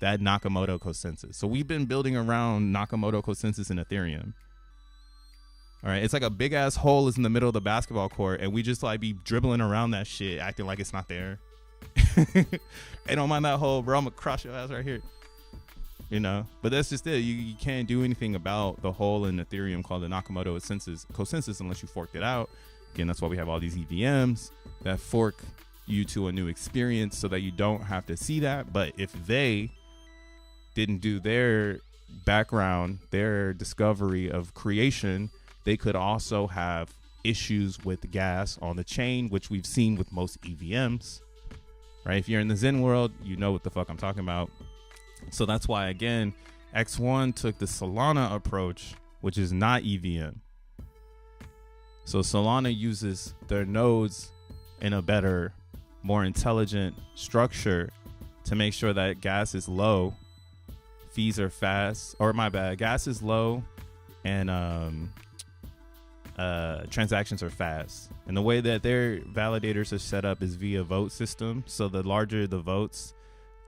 that Nakamoto consensus. So we've been building around Nakamoto consensus in Ethereum. All right, it's like a big ass hole is in the middle of the basketball court, and we just like be dribbling around that shit, acting like it's not there. Hey, don't mind that hole, bro. I'm gonna crush your ass right here. You know, but that's just it. You can't do anything about the hole in Ethereum called the Nakamoto consensus unless you forked it out. Again, that's why we have all these EVMs that fork you to a new experience so that you don't have to see that. But if they didn't do their background, their discovery of creation, they could also have issues with gas on the chain, which we've seen with most EVMs, right? If you're in the Zen world, you know what the fuck I'm talking about. So that's why, again, X1 took the Solana approach, which is not EVM. So Solana uses their nodes in a better, more intelligent structure to make sure that gas is low, fees are fast, or my bad, gas is low, and transactions are fast. And the way that their validators are set up is via vote system. So the larger the votes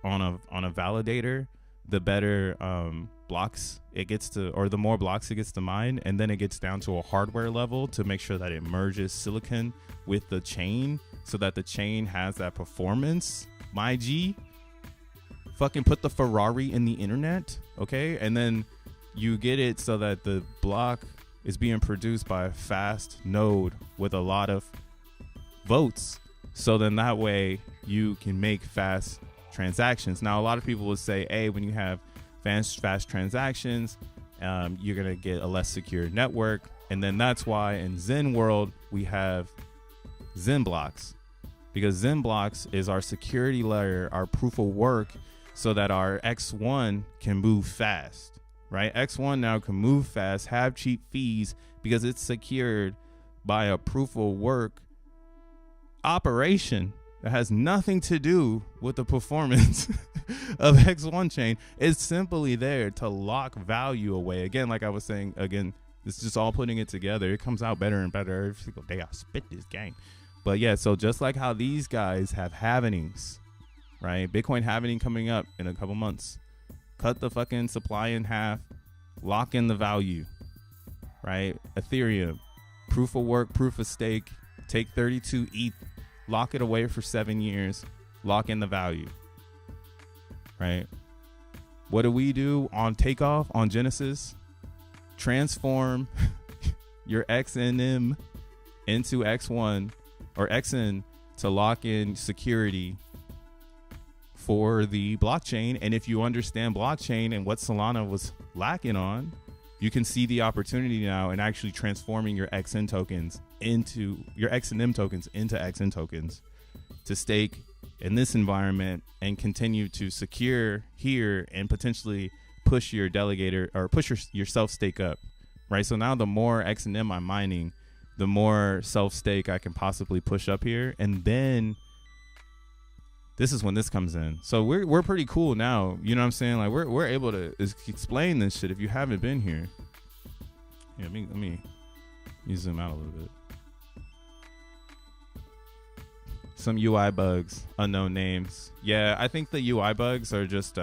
on a validator, the better blocks it gets to, or the more blocks it gets to mine. And then it gets down to a hardware level to make sure that it merges silicon with the chain so that the chain has that performance. My G, fucking put the Ferrari in the internet, okay? And then you get it so that the block is being produced by a fast node with a lot of votes. So then that way you can make fast transactions. Now, a lot of people will say, hey, when you have fast transactions, you're going to get a less secure network. And then that's why in Zen world, we have XENblocks, because XENblocks is our security layer, our proof of work, so that our X1 can move fast. Right? X1 now can move fast, have cheap fees because it's secured by a proof of work operation that has nothing to do with the performance of X1 chain. It's simply there to lock value away. Again, like I was saying, again, this is just all putting it together. It comes out better and better every single day. I spit this game. But yeah, so just like how these guys have halvenings, right? Bitcoin halvening coming up in a couple months. Cut the fucking supply in half, lock in the value, right? Ethereum, proof of work, proof of stake, take 32 ETH, lock it away for 7 years, lock in the value, right? What do we do on takeoff on Genesis? Transform your XNM into X1 or XN to lock in security for the blockchain. And if you understand blockchain and what Solana was lacking on, you can see the opportunity now in actually transforming your XN tokens into your XNM tokens into XN tokens to stake in this environment and continue to secure here and potentially push your delegator or push your self stake up, right? So now the more XNM I'm mining, the more self stake I can possibly push up here. And then this is when this comes in. So we're pretty cool now. You know what I'm saying? Like we're able to explain this shit if you haven't been here. Yeah, let me zoom out a little bit. Some UI bugs, unknown names. Yeah, I think the UI bugs are just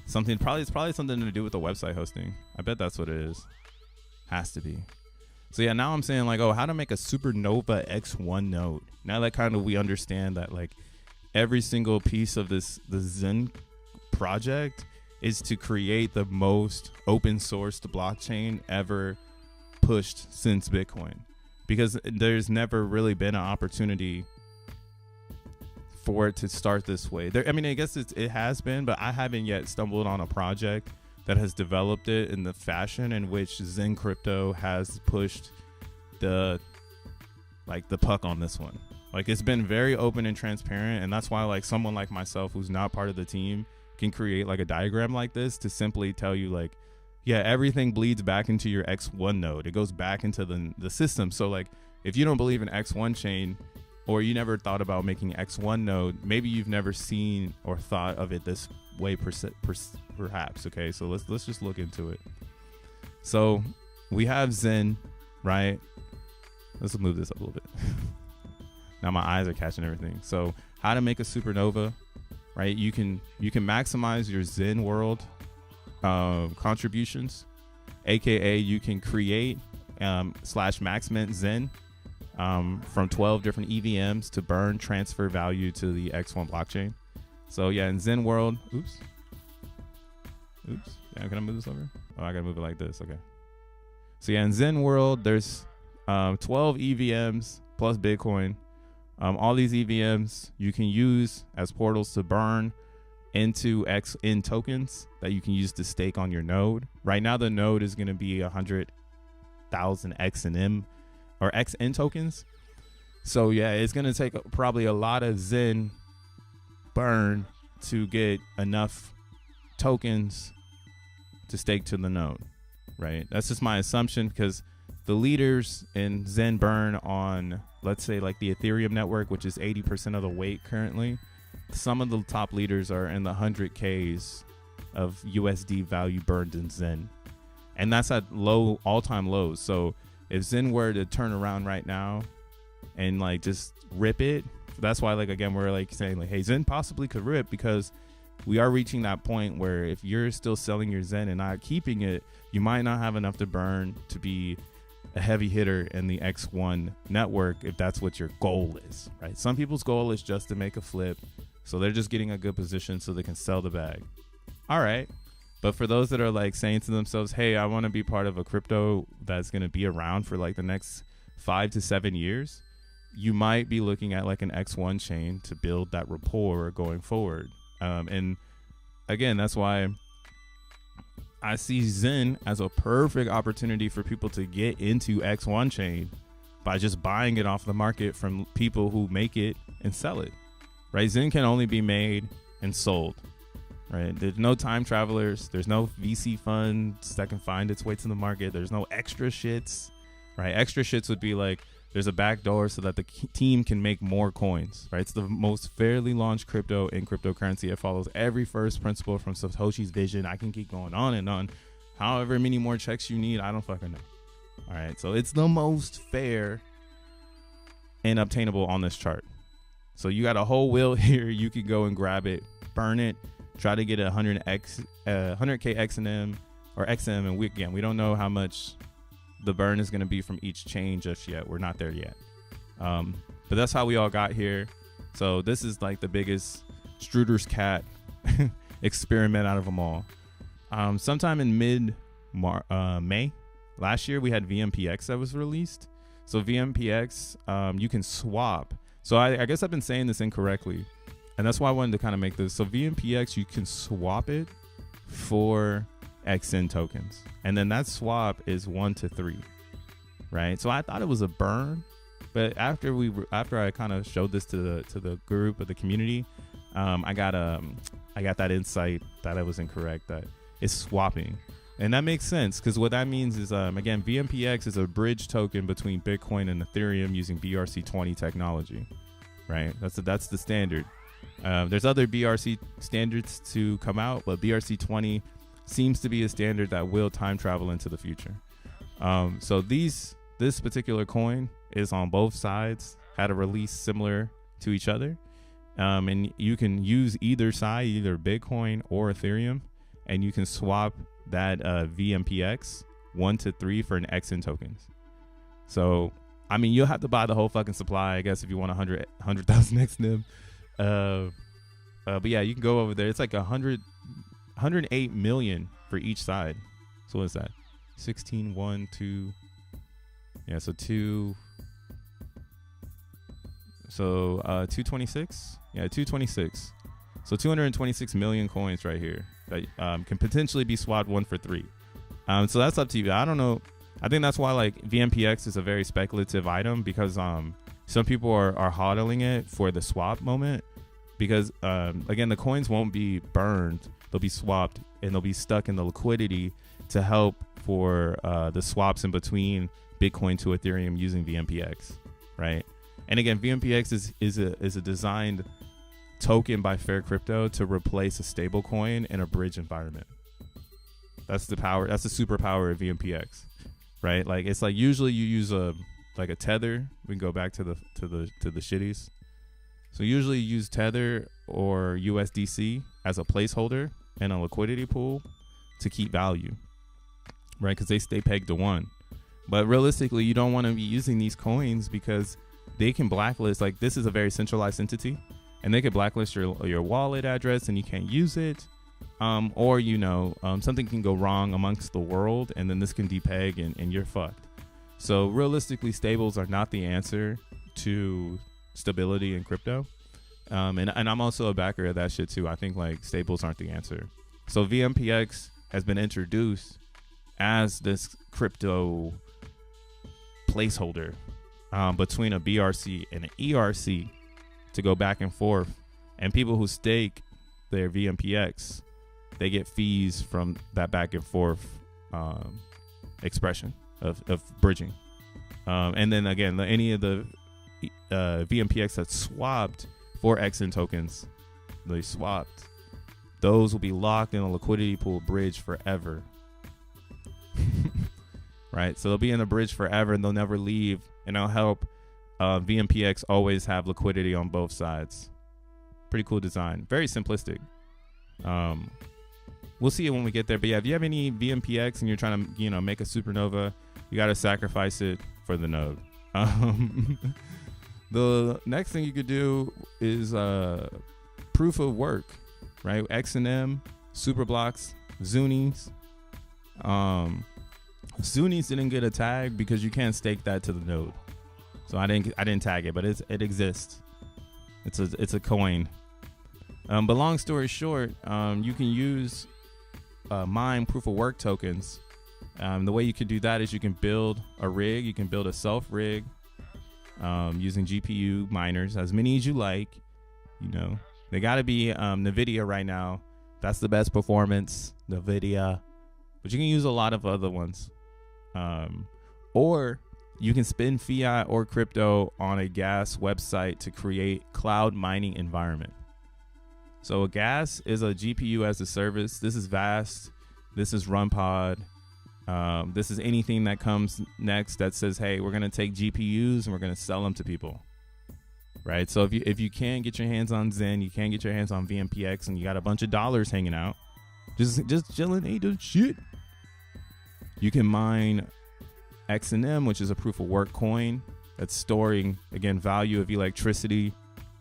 something. It's probably something to do with the website hosting. I bet that's what it is. Has to be. So yeah, now I'm saying like, oh, how to make a supernova X1 node. Now that kind of we understand that like every single piece of the Zen project is to create the most open source blockchain ever pushed since Bitcoin, because there's never really been an opportunity for it to start this way. I mean, I guess it has been, but I haven't yet stumbled on a project that has developed it in the fashion in which Zen Crypto has pushed the puck on this one. Like it's been very open and transparent, and that's why like someone like myself who's not part of the team can create like a diagram like this to simply tell you like, yeah, everything bleeds back into your X1 node. It goes back into the system. So like if you don't believe in X1 chain, or you never thought about making X1 node, maybe you've never seen or thought of it this way perhaps. Okay, so let's just look into it. So we have Zen, right? Let's move this up a little bit. Now my eyes are catching everything. So how to make a supernova, right? You can maximize your Zen world contributions, aka you can create / max mint Zen from 12 different EVMs to burn transfer value to the X1 blockchain. So yeah, in Zen world, oops. Yeah, can I move this over? Oh, I gotta move it like this. Okay. So yeah, in Zen world, there's 12 EVMs plus Bitcoin. All these EVMs you can use as portals to burn into XN tokens that you can use to stake on your node. Right now, the node is going to be 100,000 XNM or XN tokens. So yeah, it's going to take probably a lot of Zen burn to get enough tokens to stake to the node, right? That's just my assumption, because the leaders in Zen burn on, let's say, like the Ethereum network, which is 80% of the weight currently, some of the top leaders are in the 100Ks of USD value burned in Zen. And that's at low, all-time lows. So if Zen were to turn around right now and like just rip it, that's why, like, again, we're like saying like, hey, Zen possibly could rip, because we are reaching that point where if you're still selling your Zen and not keeping it, you might not have enough to burn to be a heavy hitter in the X1 network, if that's what your goal is, right? Some people's goal is just to make a flip, so they're just getting a good position so they can sell the bag. All right. But for those that are like saying to themselves, hey, I want to be part of a crypto that's going to be around for like the next 5 to 7 years, you might be looking at like an X1 chain to build that rapport going forward. And again, that's why I see Zen as a perfect opportunity for people to get into X1 chain by just buying it off the market from people who make it and sell it, right? Zen can only be made and sold, right? There's no time travelers. There's no VC funds that can find its way to the market. There's no extra shits, right? Extra shits would be like, there's a back door so that the team can make more coins, right? It's the most fairly launched crypto in cryptocurrency. It follows every first principle from Satoshi's vision. I can keep going on and on. However many more checks you need, I don't fucking know. All right, so it's the most fair and obtainable on this chart. So you got a whole wheel here. You can go and grab it, burn it, try to get 100K XNM or XM, and we don't know how much the burn is going to be from each chain just yet. We're not there yet. But that's how we all got here. So this is like the biggest Struder's cat experiment out of them all. Sometime in May last year, we had VMPX that was released. So VMPX, you can swap. So I guess I've been saying this incorrectly, and that's why I wanted to kind of make this. So VMPX, you can swap it for XN tokens, and then that swap is 1 to 3, right? So I thought it was a burn, but after I kind of showed this to the group of the community, I got that insight that I was incorrect, that it's swapping. And that makes sense, because what that means is, again, VMPX is a bridge token between Bitcoin and Ethereum using BRC20 technology, right? That's the standard. There's other BRC standards to come out, but BRC20 seems to be a standard that will time travel into the future. So this particular coin is on both sides, had a release similar to each other. And you can use either side, either Bitcoin or Ethereum, and you can swap that VMPX 1 to 3 for an XN tokens. So, I mean, you'll have to buy the whole fucking supply, I guess, if you want 100,000 XNIM. But yeah, you can go over there. It's like 108 million for each side. So what is that? 16, 1, 2. Yeah, so 2. So 226. Yeah, 226. So 226 million coins right here that can potentially be swapped 1 for 3. So that's up to you. I don't know. I think that's why like VMPX is a very speculative item, because some people are hodling it for the swap moment, because again, the coins won't be burned. They'll be swapped, and they'll be stuck in the liquidity to help for the swaps in between Bitcoin to Ethereum using VMPX, right? And again, VMPX is a designed token by Fair Crypto to replace a stable coin in a bridge environment. That's the power. That's the superpower of VMPX, right? Like, it's like usually you use a tether. We can go back to the shitties. So usually you use tether or USDC as a placeholder and a liquidity pool to keep value, right? Because they stay pegged to 1. But realistically, you don't want to be using these coins because they can blacklist. Like, this is a very centralized entity, and they could blacklist your wallet address and you can't use it. Or, something can go wrong amongst the world, and then this can depeg and you're fucked. So realistically, stables are not the answer to stability in crypto. And I'm also a backer of that shit too. I think like stables aren't the answer. So VMPX has been introduced as this crypto placeholder between a BRC and an ERC to go back and forth. And people who stake their VMPX, they get fees from that back and forth expression of bridging. And then again, any of the VMPX that's swapped for XN tokens, they swapped, those will be locked in a liquidity pool bridge forever. Right? So they'll be in the bridge forever and they'll never leave, and it'll help VMPX always have liquidity on both sides. Pretty cool design. Very simplistic. We'll see it when we get there. But yeah, if you have any VMPX and you're trying to, make a supernova, you got to sacrifice it for the node. The next thing you could do is proof of work, right? XENM, SuperBlocks, Zunies. Zunies didn't get a tag because you can't stake that to the node, so I didn't tag it, but it exists. It's a coin. But long story short, you can use mine proof of work tokens. The way you could do that is you can build a rig. You can build a self rig using GPU miners, as many as you like. They got to be NVIDIA right now. That's the best performance, NVIDIA. But you can use a lot of other ones. Or you can spend fiat or crypto on a gas website to create cloud mining environment. So a gas is a GPU as a service. This is VAST. This is RunPod. This is anything that comes next that says, hey, we're going to take GPUs and we're going to sell them to people. Right? So if you can't get your hands on Zen, you can't get your hands on VMPX, and you got a bunch of dollars hanging out, just chilling, ain't doing shit. You can mine XENM, which is a proof of work coin that's storing, again, value of electricity,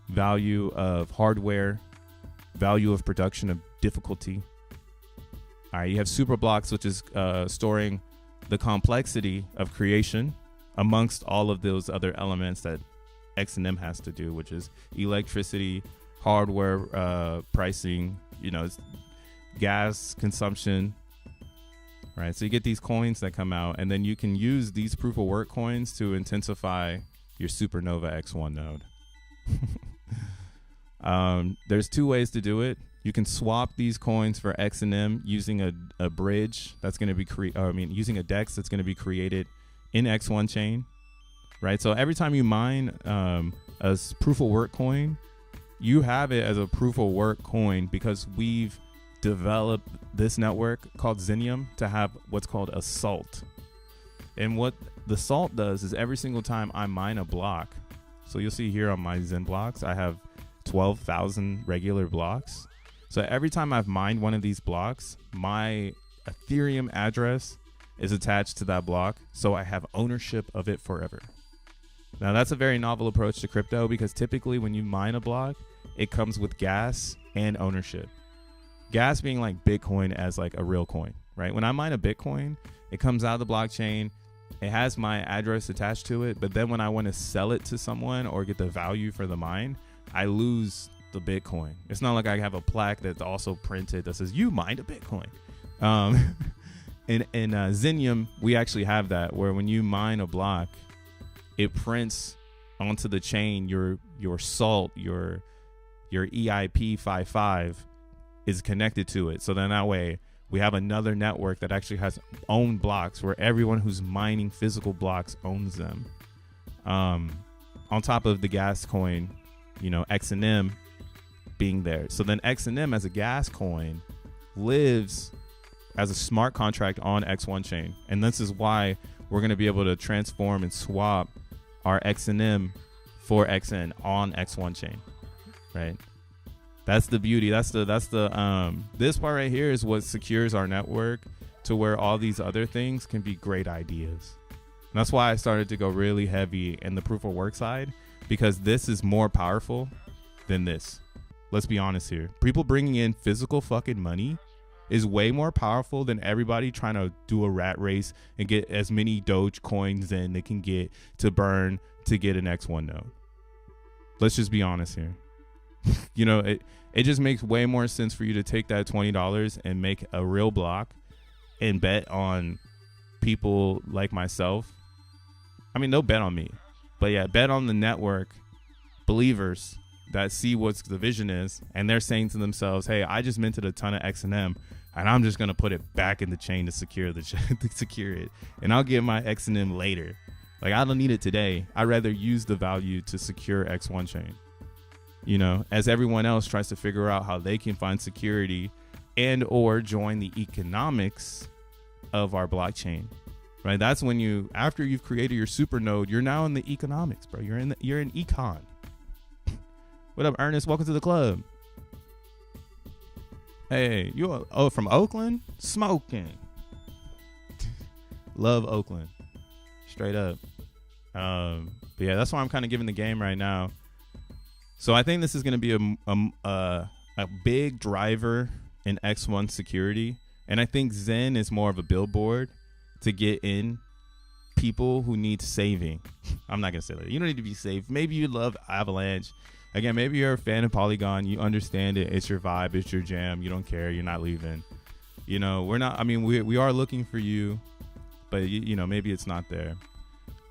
value of hardware, value of production of difficulty. All right, you have super blocks, which is storing the complexity of creation amongst all of those other elements that XENM has to do, which is electricity, hardware pricing, gas consumption. Right, so you get these coins that come out, and then you can use these proof of work coins to intensify your supernova X1 node. There's two ways to do it. You can swap these coins for XENM using a bridge that's going to be using a DEX that's going to be created in X1 chain. Right, so every time you mine a proof of work coin, you have it as a proof of work coin because we've developed this network called Xenium to have what's called a salt. And what the salt does is every single time I mine a block, so you'll see here on my XENblocks, I have 12,000 regular blocks. So every time I've mined one of these blocks, my Ethereum address is attached to that block, so I have ownership of it forever. Now that's a very novel approach to crypto because typically when you mine a block, it comes with gas and ownership. Gas being like Bitcoin as like a real coin, right? When I mine a Bitcoin, it comes out of the blockchain. It has my address attached to it. But then when I want to sell it to someone or get the value for the mine, I lose the Bitcoin. It's not like I have a plaque that's also printed that says you mined a Bitcoin. In Xenium, we actually have that where when you mine a block, it prints onto the chain your salt, your EIP 55 is connected to it. So then that way we have another network that actually has owned blocks where everyone who's mining physical blocks owns them. On top of the gas coin, XENM being there. So then XENM as a gas coin lives as a smart contract on X1 chain. And this is why we're going to be able to transform and swap our XENM for XN on X1 chain, right? That's the beauty. That's the this part right here is what secures our network to where all these other things can be great ideas. And that's why I started to go really heavy in the proof of work side, because this is more powerful than this. Let's be honest here. People bringing in physical fucking money is way more powerful than everybody trying to do a rat race and get as many Doge coins in they can get to burn to get an X1 node. Let's just be honest here. It just makes way more sense for you to take that $20 and make a real block and bet on people like myself. I mean, they'll bet on me, but yeah, bet on the network believers that see what the vision is, and they're saying to themselves, hey, I just minted a ton of XENM and I'm just going to put it back in the chain to secure it. And I'll get my XENM later. Like, I don't need it today. I'd rather use the value to secure X1 chain. As everyone else tries to figure out how they can find security and or join the economics of our blockchain, right? That's when after you've created your super node, you're now in the economics, bro. You're in econ. What up, Ernest? Welcome to the club. Hey, you from Oakland? Smoking. Love Oakland. Straight up. But yeah, that's why I'm kind of giving the game right now. So I think this is going to be a big driver in X1 security. And I think Zen is more of a billboard to get in people who need saving. I'm not going to say that. You don't need to be saved. Maybe you love Avalanche. Again, maybe you're a fan of Polygon. You understand it. It's your vibe. It's your jam. You don't care. You're not leaving. We're not. I mean, we are looking for you, but maybe it's not there.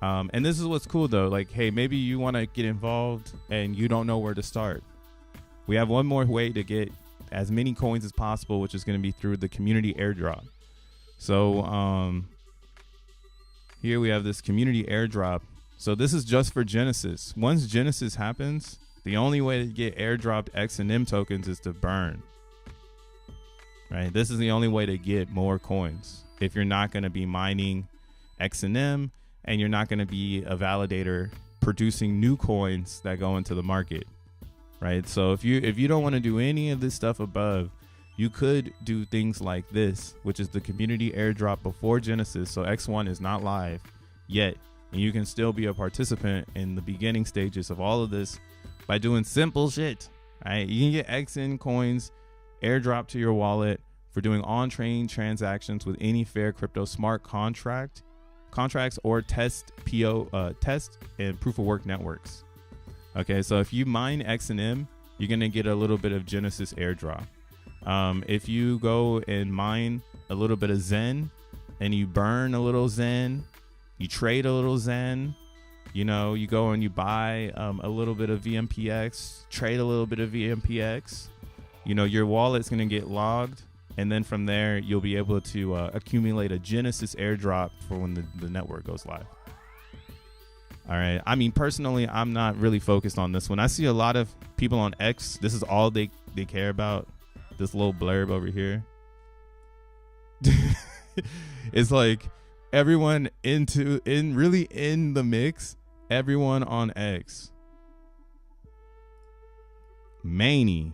And this is what's cool though. Like, hey, maybe you want to get involved and you don't know where to start. We have one more way to get as many coins as possible, which is going to be through the community airdrop. So here we have this community airdrop. So this is just for Genesis. Once Genesis happens, the only way to get airdropped XENM tokens is to burn. Right? This is the only way to get more coins. If you're not going to be mining XENM and you're not going to be a validator producing new coins that go into the market. Right? So if you don't want to do any of this stuff above, you could do things like this, which is the community airdrop before Genesis. So X1 is not live yet, and you can still be a participant in the beginning stages of all of this by doing simple shit All right, you can get XN coins airdrop to your wallet for doing on-chain transactions with any fair crypto smart contracts or test and proof of work networks. Okay, so if you mine XNM, you're gonna get a little bit of Genesis airdrop. If you go and mine a little bit of Zen and you burn a little Zen, you trade a little Zen, you know, you go and you buy a little bit of VMPX, trade a little bit of VMPX, you know, your wallet's going to get logged. And then from there, you'll be able to accumulate a Genesis airdrop for when the network goes live. All right. I mean, personally, I'm not really focused on this one. I see a lot of people on X. This is all they care about. This little blurb over here. It's like everyone in the mix. Everyone on X. Maney.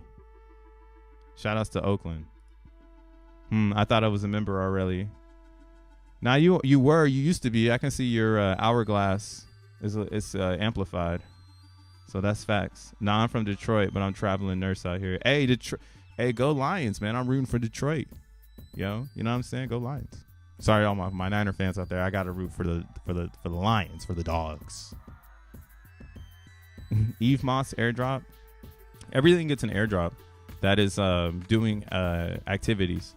Shout outs to Oakland. I thought I was a member already. Now you used to be. I can see your hourglass is amplified. So that's facts. Now I'm from Detroit, but I'm traveling nurse out here. Hey, Detroit. Hey, go Lions, man. I'm rooting for Detroit. Yo, you know what I'm saying? Go Lions. Sorry, all my Niner fans out there. I got to root for the Lions, for the dogs. Eve Moss airdrop. Everything gets an airdrop that is doing activities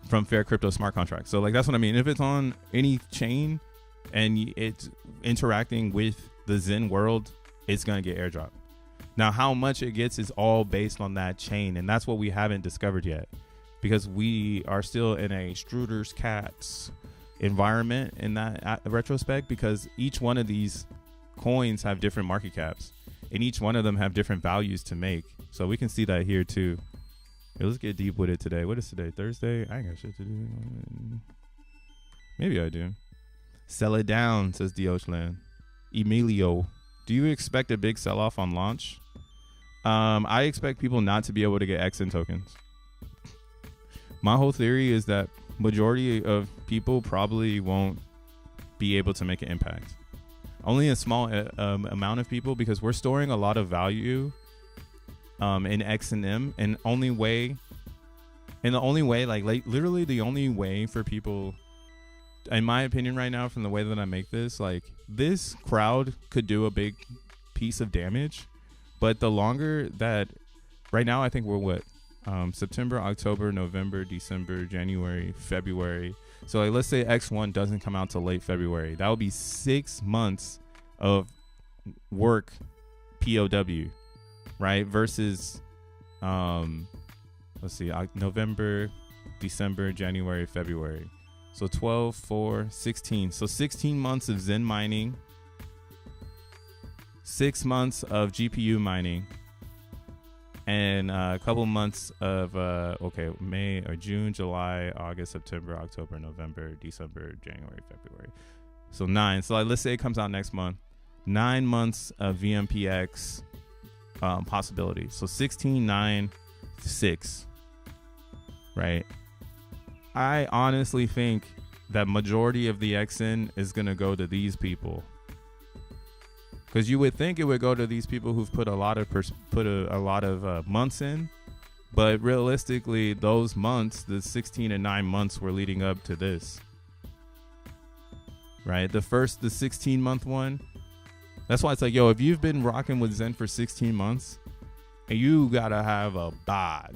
from fair crypto smart contracts. So like that's what I mean. If it's on any chain and it's interacting with the Zen world, it's gonna get airdrop. Now how much it gets is all based on that chain, and that's what we haven't discovered yet, because we are still in a Struder's cats environment in that retrospect, because each one of these coins have different market caps and each one of them have different values to make. So we can see that here too. Hey, let's get deep with it today. What is today? Thursday? I ain't got shit to do. Maybe I do. Sell it down, says Diochland. Emilio, do you expect a big sell-off on launch? I expect people not to be able to get XN tokens. My whole theory is that majority of people probably won't be able to make an impact. Only a small amount of people, because we're storing a lot of value in XNM, and the only way, like literally the only way for people, in my opinion right now, from the way that I make this, like this crowd could do a big piece of damage, but the longer that, right now I think we're what, September, October, November, December, January, February. So like, let's say X1 doesn't come out till late February. That would be 6 months of work POW. Right, versus let's see, November, December, January, February. So 12, 4, 16. So 16 months of Zen mining, 6 months of GPU mining, and a couple months of May or June, July, August, September, October, November, December, January, February. So 9. So like, let's say it comes out next month. 9 months of VMPX possibility. So 16, 9, 6. Right. I honestly think that majority of the XN is gonna go to these people, because you would think it would go to these people who've put a lot of months in, but realistically, those months, the 16 and 9 months, were leading up to this. Right. The 16 month one. That's why it's like, yo, if you've been rocking with Zen for 16 months, and you gotta have a bag,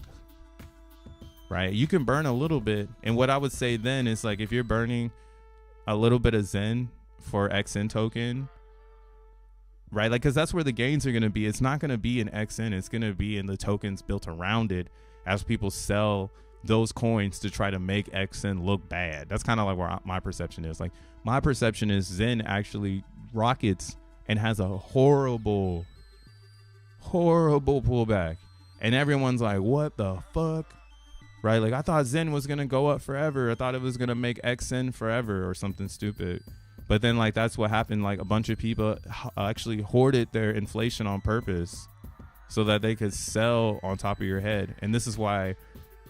right? You can burn a little bit. And what I would say then is, like, if you're burning a little bit of Zen for XN token, right? Like, because that's where the gains are gonna be. It's not gonna be in XN. It's gonna be in the tokens built around it as people sell those coins to try to make XN look bad. That's kind of like where my perception is. Like, my perception is Zen actually rockets and has a horrible pullback, and everyone's like, what the fuck, right? Like, I thought Zen was gonna go up forever. I thought it was gonna make XN forever or something stupid. But then, like, that's what happened. Like, a bunch of people actually hoarded their inflation on purpose so that they could sell on top of your head. And this is why,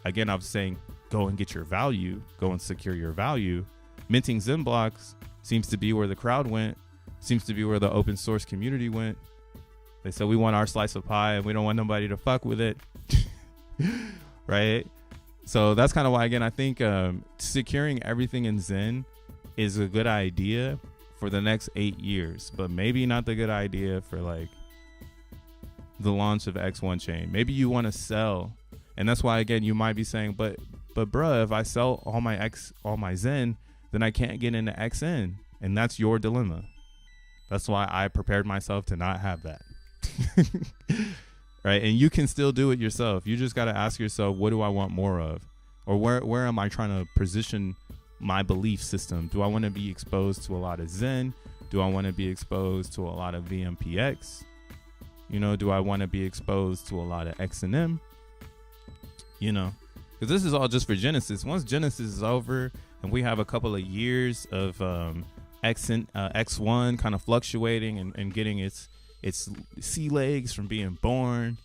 again, I was saying, go and get your value, go and secure your value. Minting XENblocks seems to be where the crowd went, seems to be where the open source community went. They said we want our slice of pie and we don't want nobody to fuck with it. Right? So that's kind of why, again, I think securing everything in Zen is a good idea for the next 8 years, but maybe not the good idea for like the launch of X1 chain. Maybe you want to sell, and that's why, again, you might be saying, but bruh, if I sell all my Zen, then I can't get into XN, and that's your dilemma. That's why I prepared myself to not have that. Right? And you can still do it yourself. You just got to ask yourself, what do I want more of? Or where am I trying to position my belief system? Do I want to be exposed to a lot of Zen? Do I want to be exposed to a lot of VMPX? You know, do I want to be exposed to a lot of XNM? You know, because this is all just for Genesis. Once Genesis is over and we have a couple of years of X1 kind of fluctuating and getting its sea legs from being born,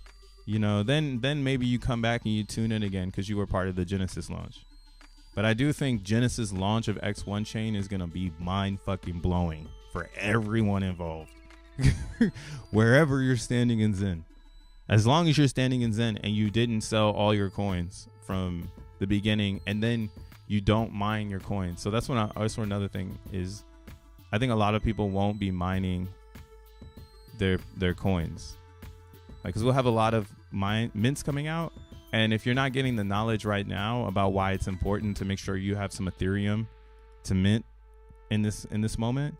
you know, then maybe you come back and you tune in again because you were part of the Genesis launch. But I do think Genesis launch of X1 chain is going to be mind fucking blowing for everyone involved. Wherever you're standing in Zen, as long as you're standing in Zen and you didn't sell all your coins from the beginning and then you don't mine your coins. So that's another thing is, I think a lot of people won't be mining their coins, like, because we'll have a lot of mints coming out, and if you're not getting the knowledge right now about why it's important to make sure you have some Ethereum to mint in this moment,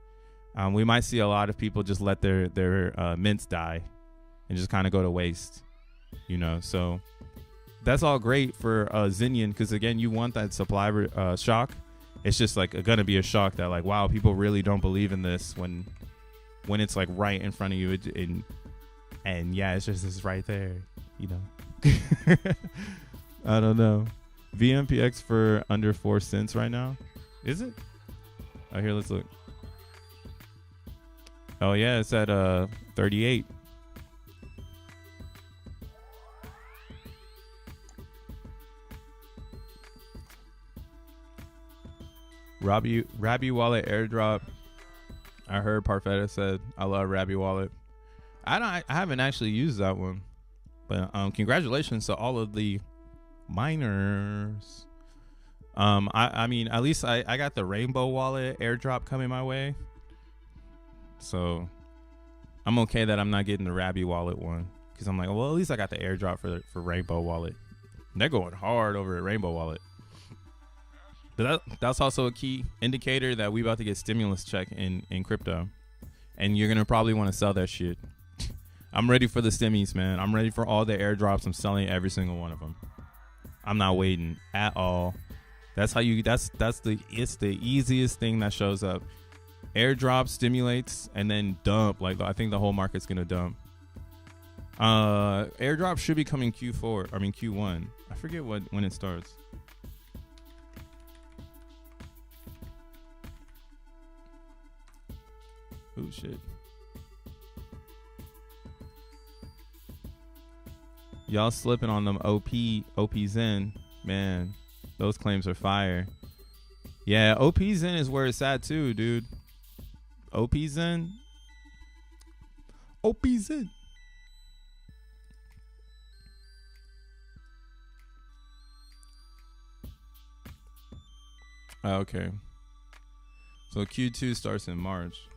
we might see a lot of people just let their mints die and just kind of go to waste, you know. So that's all great for Zenian, because again, you want that supply shock. It's just like gonna be a shock that, like, wow, people really don't believe in this when it's like right in front of you, and yeah, it's right there, you know. I don't know. VMPX for under 4 cents right now, is it? Oh, here, let's look. Oh yeah, it's at 38. Rabby Wallet airdrop. I heard Parfetta said, I love Rabby Wallet. I haven't actually used that one, but congratulations to all of the miners. I mean, at least I got the Rainbow Wallet airdrop coming my way, so I'm okay that I'm not getting the Rabby Wallet one, because I'm like, well, at least I got the airdrop for Rainbow Wallet. They're going hard over at Rainbow Wallet. But that's also a key indicator that we about to get stimulus check in crypto, and you're gonna probably want to sell that shit. I'm ready for the stimmies, man. I'm ready for all the airdrops. I'm selling every single one of them. I'm not waiting at all. That's how you. It's the easiest thing that shows up. Airdrop stimulates and then dump. Like, I think the whole market's gonna dump. Airdrop should be coming Q1. I forget when it starts. Oh shit. Y'all slipping on them OP Zen, man. Those claims are fire. Yeah, OP Zen is where it's at too, dude. OP Zen. OP Zen. Okay. So Q2 starts in March.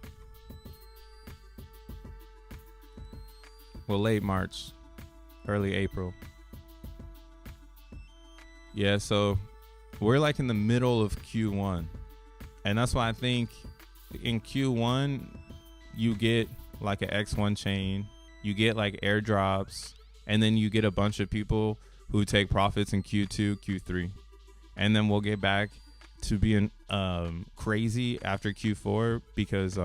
Well, late March, early April. Yeah, so we're like in the middle of Q1. And that's why I think in Q1, you get like an X1 chain, you get like airdrops, and then you get a bunch of people who take profits in Q2, Q3. And then we'll get back to being crazy after Q4, because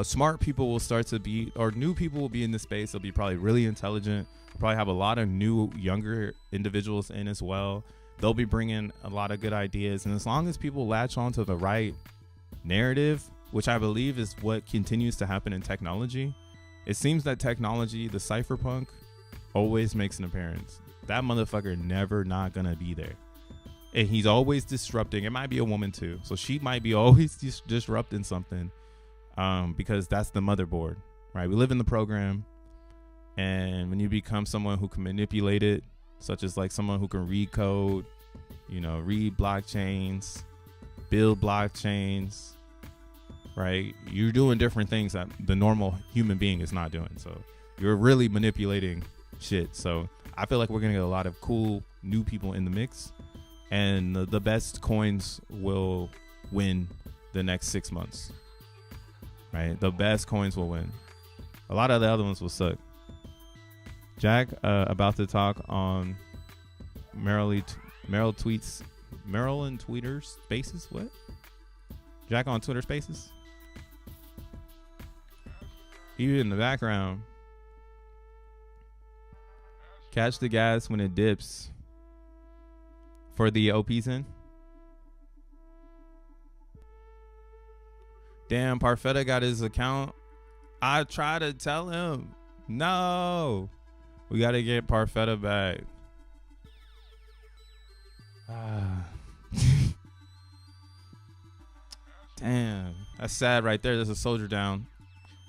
smart people will start to be, or new people will be in the space. They'll be probably really intelligent. They'll probably have a lot of new, younger individuals in as well. They'll be bringing a lot of good ideas. And as long as people latch onto the right narrative, which I believe is what continues to happen in technology, it seems that technology, the cypherpunk, always makes an appearance. That motherfucker never not gonna be there. And he's always disrupting. It might be a woman too, so she might be always disrupting something, because that's the motherboard. right? We live in the program, and when you become someone who can manipulate it, such as like someone who can read code, read blockchains, build blockchains, right? You're doing different things that the normal human being is not doing. So you're really manipulating shit. So I feel like we're gonna get a lot of cool new people in the mix, and the best coins will win the next 6 months, right? The best coins will win. A lot of the other ones will suck. Jack about to talk on Maryland Twitter Spaces. What? Jack on Twitter Spaces? You in the background. Catch the gas when it dips. For the OPs in. Damn, Parfetta got his account. I try to tell him. No. We got to get Parfetta back. Damn. That's sad right there. There's a soldier down.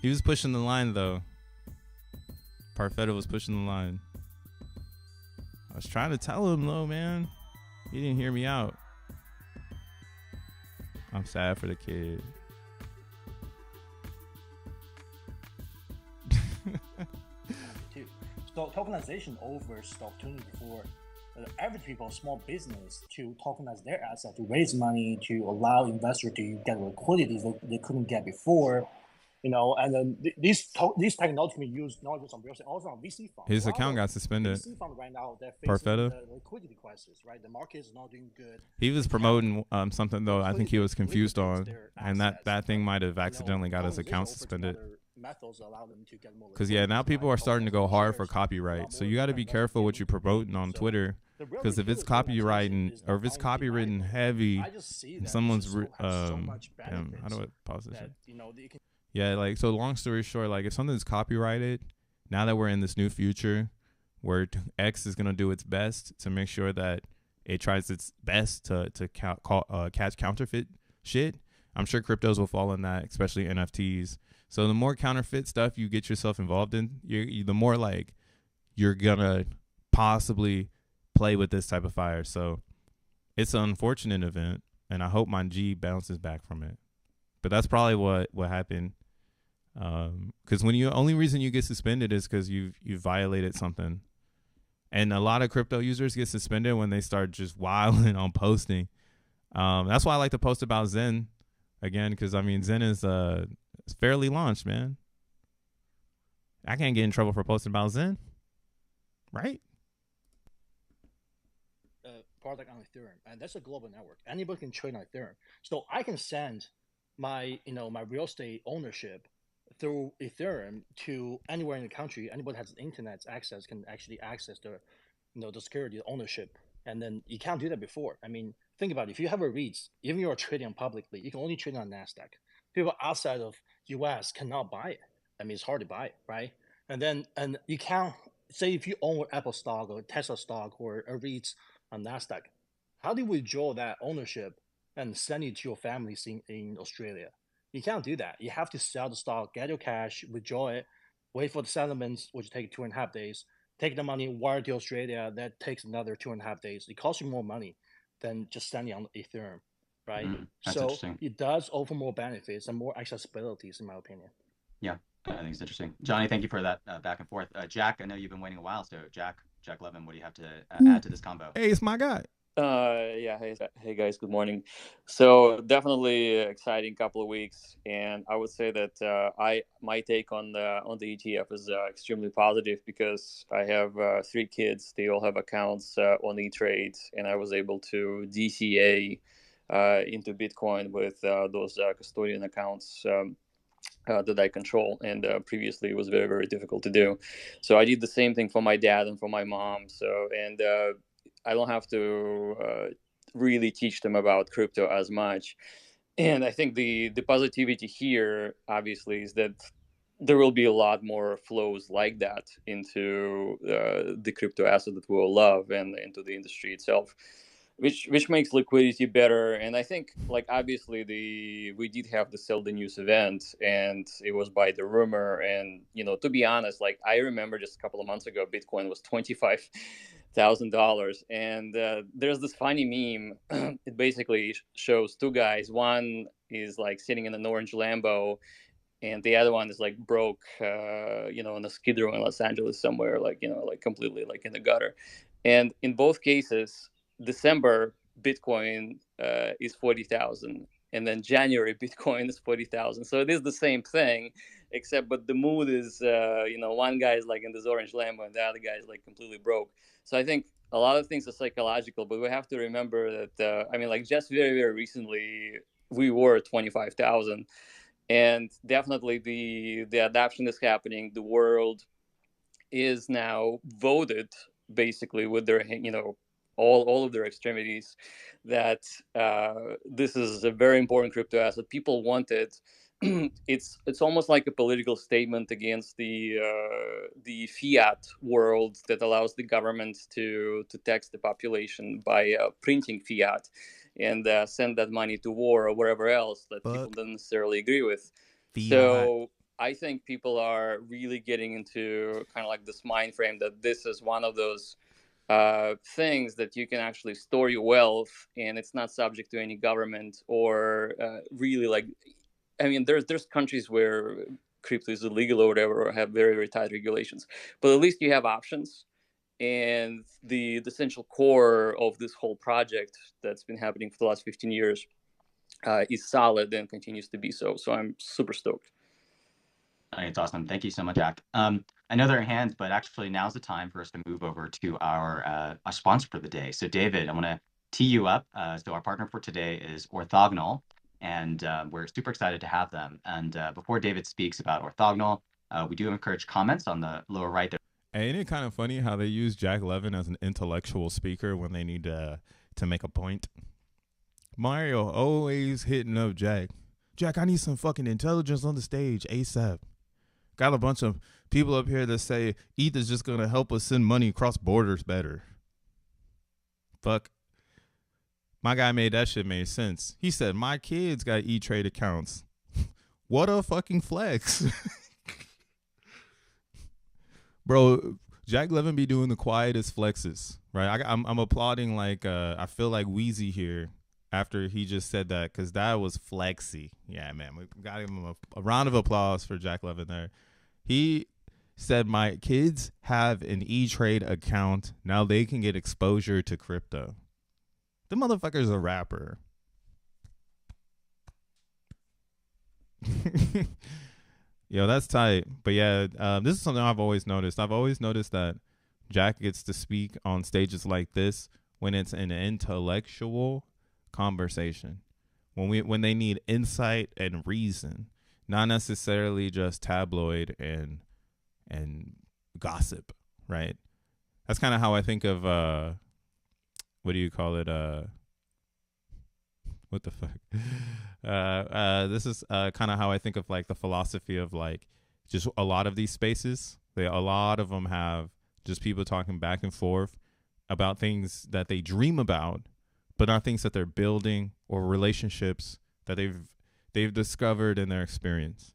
He was pushing the line, though. Parfetta was pushing the line. I was trying to tell him, though, man. He didn't hear me out. I'm sad for the kid. So tokenization offers the opportunity for average people, small business, to tokenize their asset, to raise money, to allow investors to get liquidity they couldn't get before. And then these technology can be used not just on real estate, also on VC funds. His account got suspended. VC fund right now, they're facing the liquidity crisis, right? The market is not doing good. He was promoting something, though, I think he was confused on, and that thing might have accidentally got his account suspended. Because, now people are starting to go hard for copyright. So you got to be careful what you're promoting on Twitter. Because if it's copywriting, or if it's copywritten heavy, and someone's how do I pause this? Yeah, like, so long story short, like, if something's copyrighted, now that we're in this new future where X is going to do its best to make sure that it tries its best to catch counterfeit shit, I'm sure cryptos will fall in that, especially NFTs. So the more counterfeit stuff you get yourself involved in, the more, like, you're going to possibly play with this type of fire. So it's an unfortunate event, and I hope my G bounces back from it. But that's probably what happened. Because only reason you get suspended is because you violated something, and a lot of crypto users get suspended when they start just wilding on posting. That's why I like to post about Zen again, because Zen is fairly launched, man. I can't get in trouble for posting about Zen, right? Product on Ethereum, and that's a global network. Anybody can trade on Ethereum, so I can send my real estate ownership through Ethereum to anywhere in the country. Anybody has internet access can actually access the security, ownership, and then you can't do that before. Think about it. If you have a REITs, even you're trading publicly, you can only trade on NASDAQ. People outside of US cannot buy it. It's hard to buy it, right? And you can't say if you own Apple stock or Tesla stock or a REITs on NASDAQ, how do you withdraw that ownership and send it to your families in Australia? You can't do that. You have to sell the stock, get your cash, withdraw it, wait for the settlements, which take 2.5 days, take the money, wire to Australia, that takes another 2.5 days. It costs you more money than just sending on Ethereum, right? So it does offer more benefits and more accessibilities, in my opinion. Yeah, I think it's interesting. Johnny, thank you for that back and forth. Jack, I know you've been waiting a while, so Jack Levin, what do you have to add to this combo? Hey, it's my guy. Hey guys, good morning. So definitely exciting couple of weeks, and I would say that my take on the ETF is extremely positive, because I have 3 kids. They all have accounts on E-Trade, and I was able to DCA into Bitcoin with those custodian accounts that I control, and previously it was very, very difficult to do. So I did the same thing for my dad and for my mom. I don't have to really teach them about crypto as much. And I think the positivity here, obviously, is that there will be a lot more flows like that into the crypto asset that we all love and into the industry itself. which makes liquidity better. And I think, like, obviously we did have the sell the news event, and it was by the rumor. And to be honest, like, I remember just a couple of months ago, Bitcoin was $25,000, and there's this funny meme. It basically shows two guys. One is like sitting in an orange Lambo, and the other one is like broke, on a skid row in Los Angeles somewhere, like like completely like in the gutter. And in both cases, December Bitcoin is 40,000, and then January Bitcoin is 40,000. So it is the same thing, except but the mood is one guy is like in this orange Lambo, and the other guy is like completely broke. So I think a lot of things are psychological, but we have to remember that like just very very recently we were at 25,000. And definitely the adoption is happening. The world is now voted basically with their all of their extremities that this is a very important crypto asset. People want it. It's almost like a political statement against the fiat world that allows the government to tax the population by printing fiat and send that money to war or wherever else that people don't necessarily agree with. Fiat. So I think people are really getting into kind of like this mind frame that this is one of those things that you can actually store your wealth, and it's not subject to any government or really like. I mean, there's countries where crypto is illegal or whatever, or have very very tight regulations, but at least you have options. And the essential core of this whole project that's been happening for the last 15 years is solid and continues to be so. So I'm super stoked. It's awesome. Thank you so much, Jack. I know there are hands, but actually now's the time for us to move over to our sponsor for the day. So David, I want to tee you up. So our partner for today is Orthogonal, and we're super excited to have them. And before David speaks about Orthogonal, we do encourage comments on the lower right there. Ain't it kind of funny how they use Jack Levin as an intellectual speaker when they need to make a point? Mario always hitting up Jack. Jack, I need some fucking intelligence on the stage ASAP. Got a bunch of people up here that say ETH is just going to help us send money across borders better. Fuck. My guy made that shit make sense. He said, my kids got E-Trade accounts. What a fucking flex. Bro, Jack Levin be doing the quietest flexes, right? I'm applauding like, I feel like Wheezy here after he just said that, because that was flexy. Yeah, man, we got him a round of applause for Jack Levin there. He said, my kids have an E-Trade account. Now they can get exposure to crypto. The motherfucker's a rapper. Yo, that's tight. But yeah, this is something I've always noticed. I've always noticed that Jack gets to speak on stages like this when it's an intellectual conversation, when they need insight and reason, not necessarily just tabloid and gossip, right? That's kind of how I think of what do you call it? What the fuck? This is kind of how I think of like the philosophy of like just a lot of these spaces. A lot of them have just people talking back and forth about things that they dream about, but not things that they're building or relationships that they've discovered in their experience,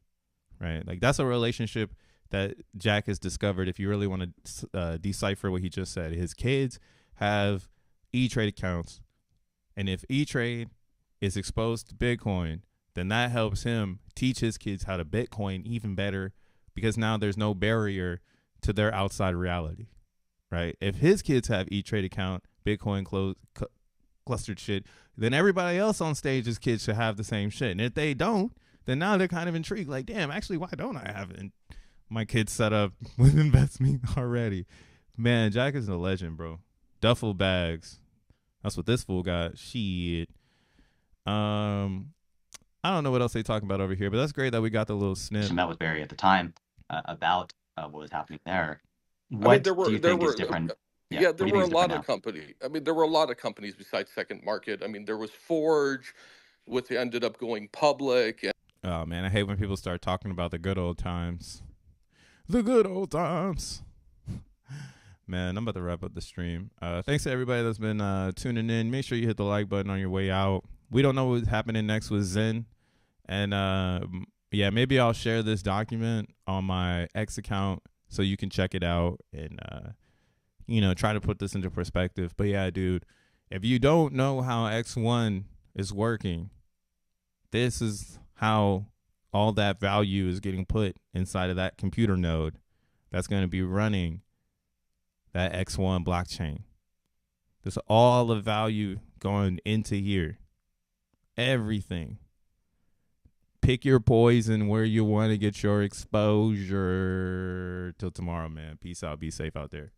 right? Like that's a relationship that Jack has discovered. If you really want to decipher what he just said, his kids have E-Trade accounts, and if E-Trade is exposed to Bitcoin, then that helps him teach his kids how to Bitcoin even better, because now there's no barrier to their outside reality, right? If his kids have E-Trade account, Bitcoin clustered shit, then everybody else on stage's kids should have the same shit. And if they don't, then now they're kind of intrigued, like, damn, actually, why don't I have my kids set up with investment already? Man, Jack is a legend, bro. Duffel bags. That's what this fool got. Shit. I don't know what else they talking about over here, but that's great that we got the little snip. I met with Barry at the time about what was happening there. What do you think is different? Yeah, there were a lot of companies. I mean, there were a lot of companies besides Second Market. I mean, there was Forge, which ended up going public. Oh, man, I hate when people start talking about the good old times. The good old times. man, I'm about to wrap up the stream. Thanks to everybody that's been tuning in. Make sure you hit the like button on your way out. We don't know what's happening next with Zen. And yeah, maybe I'll share this document on my X account so you can check it out and, try to put this into perspective. But yeah, dude, if you don't know how X1 is working, this is how all that value is getting put inside of that computer node that's going to be running that X1 blockchain. There's all the value going into here. Everything. Pick your poison where you want to get your exposure. Till tomorrow, man. Peace out. Be safe out there.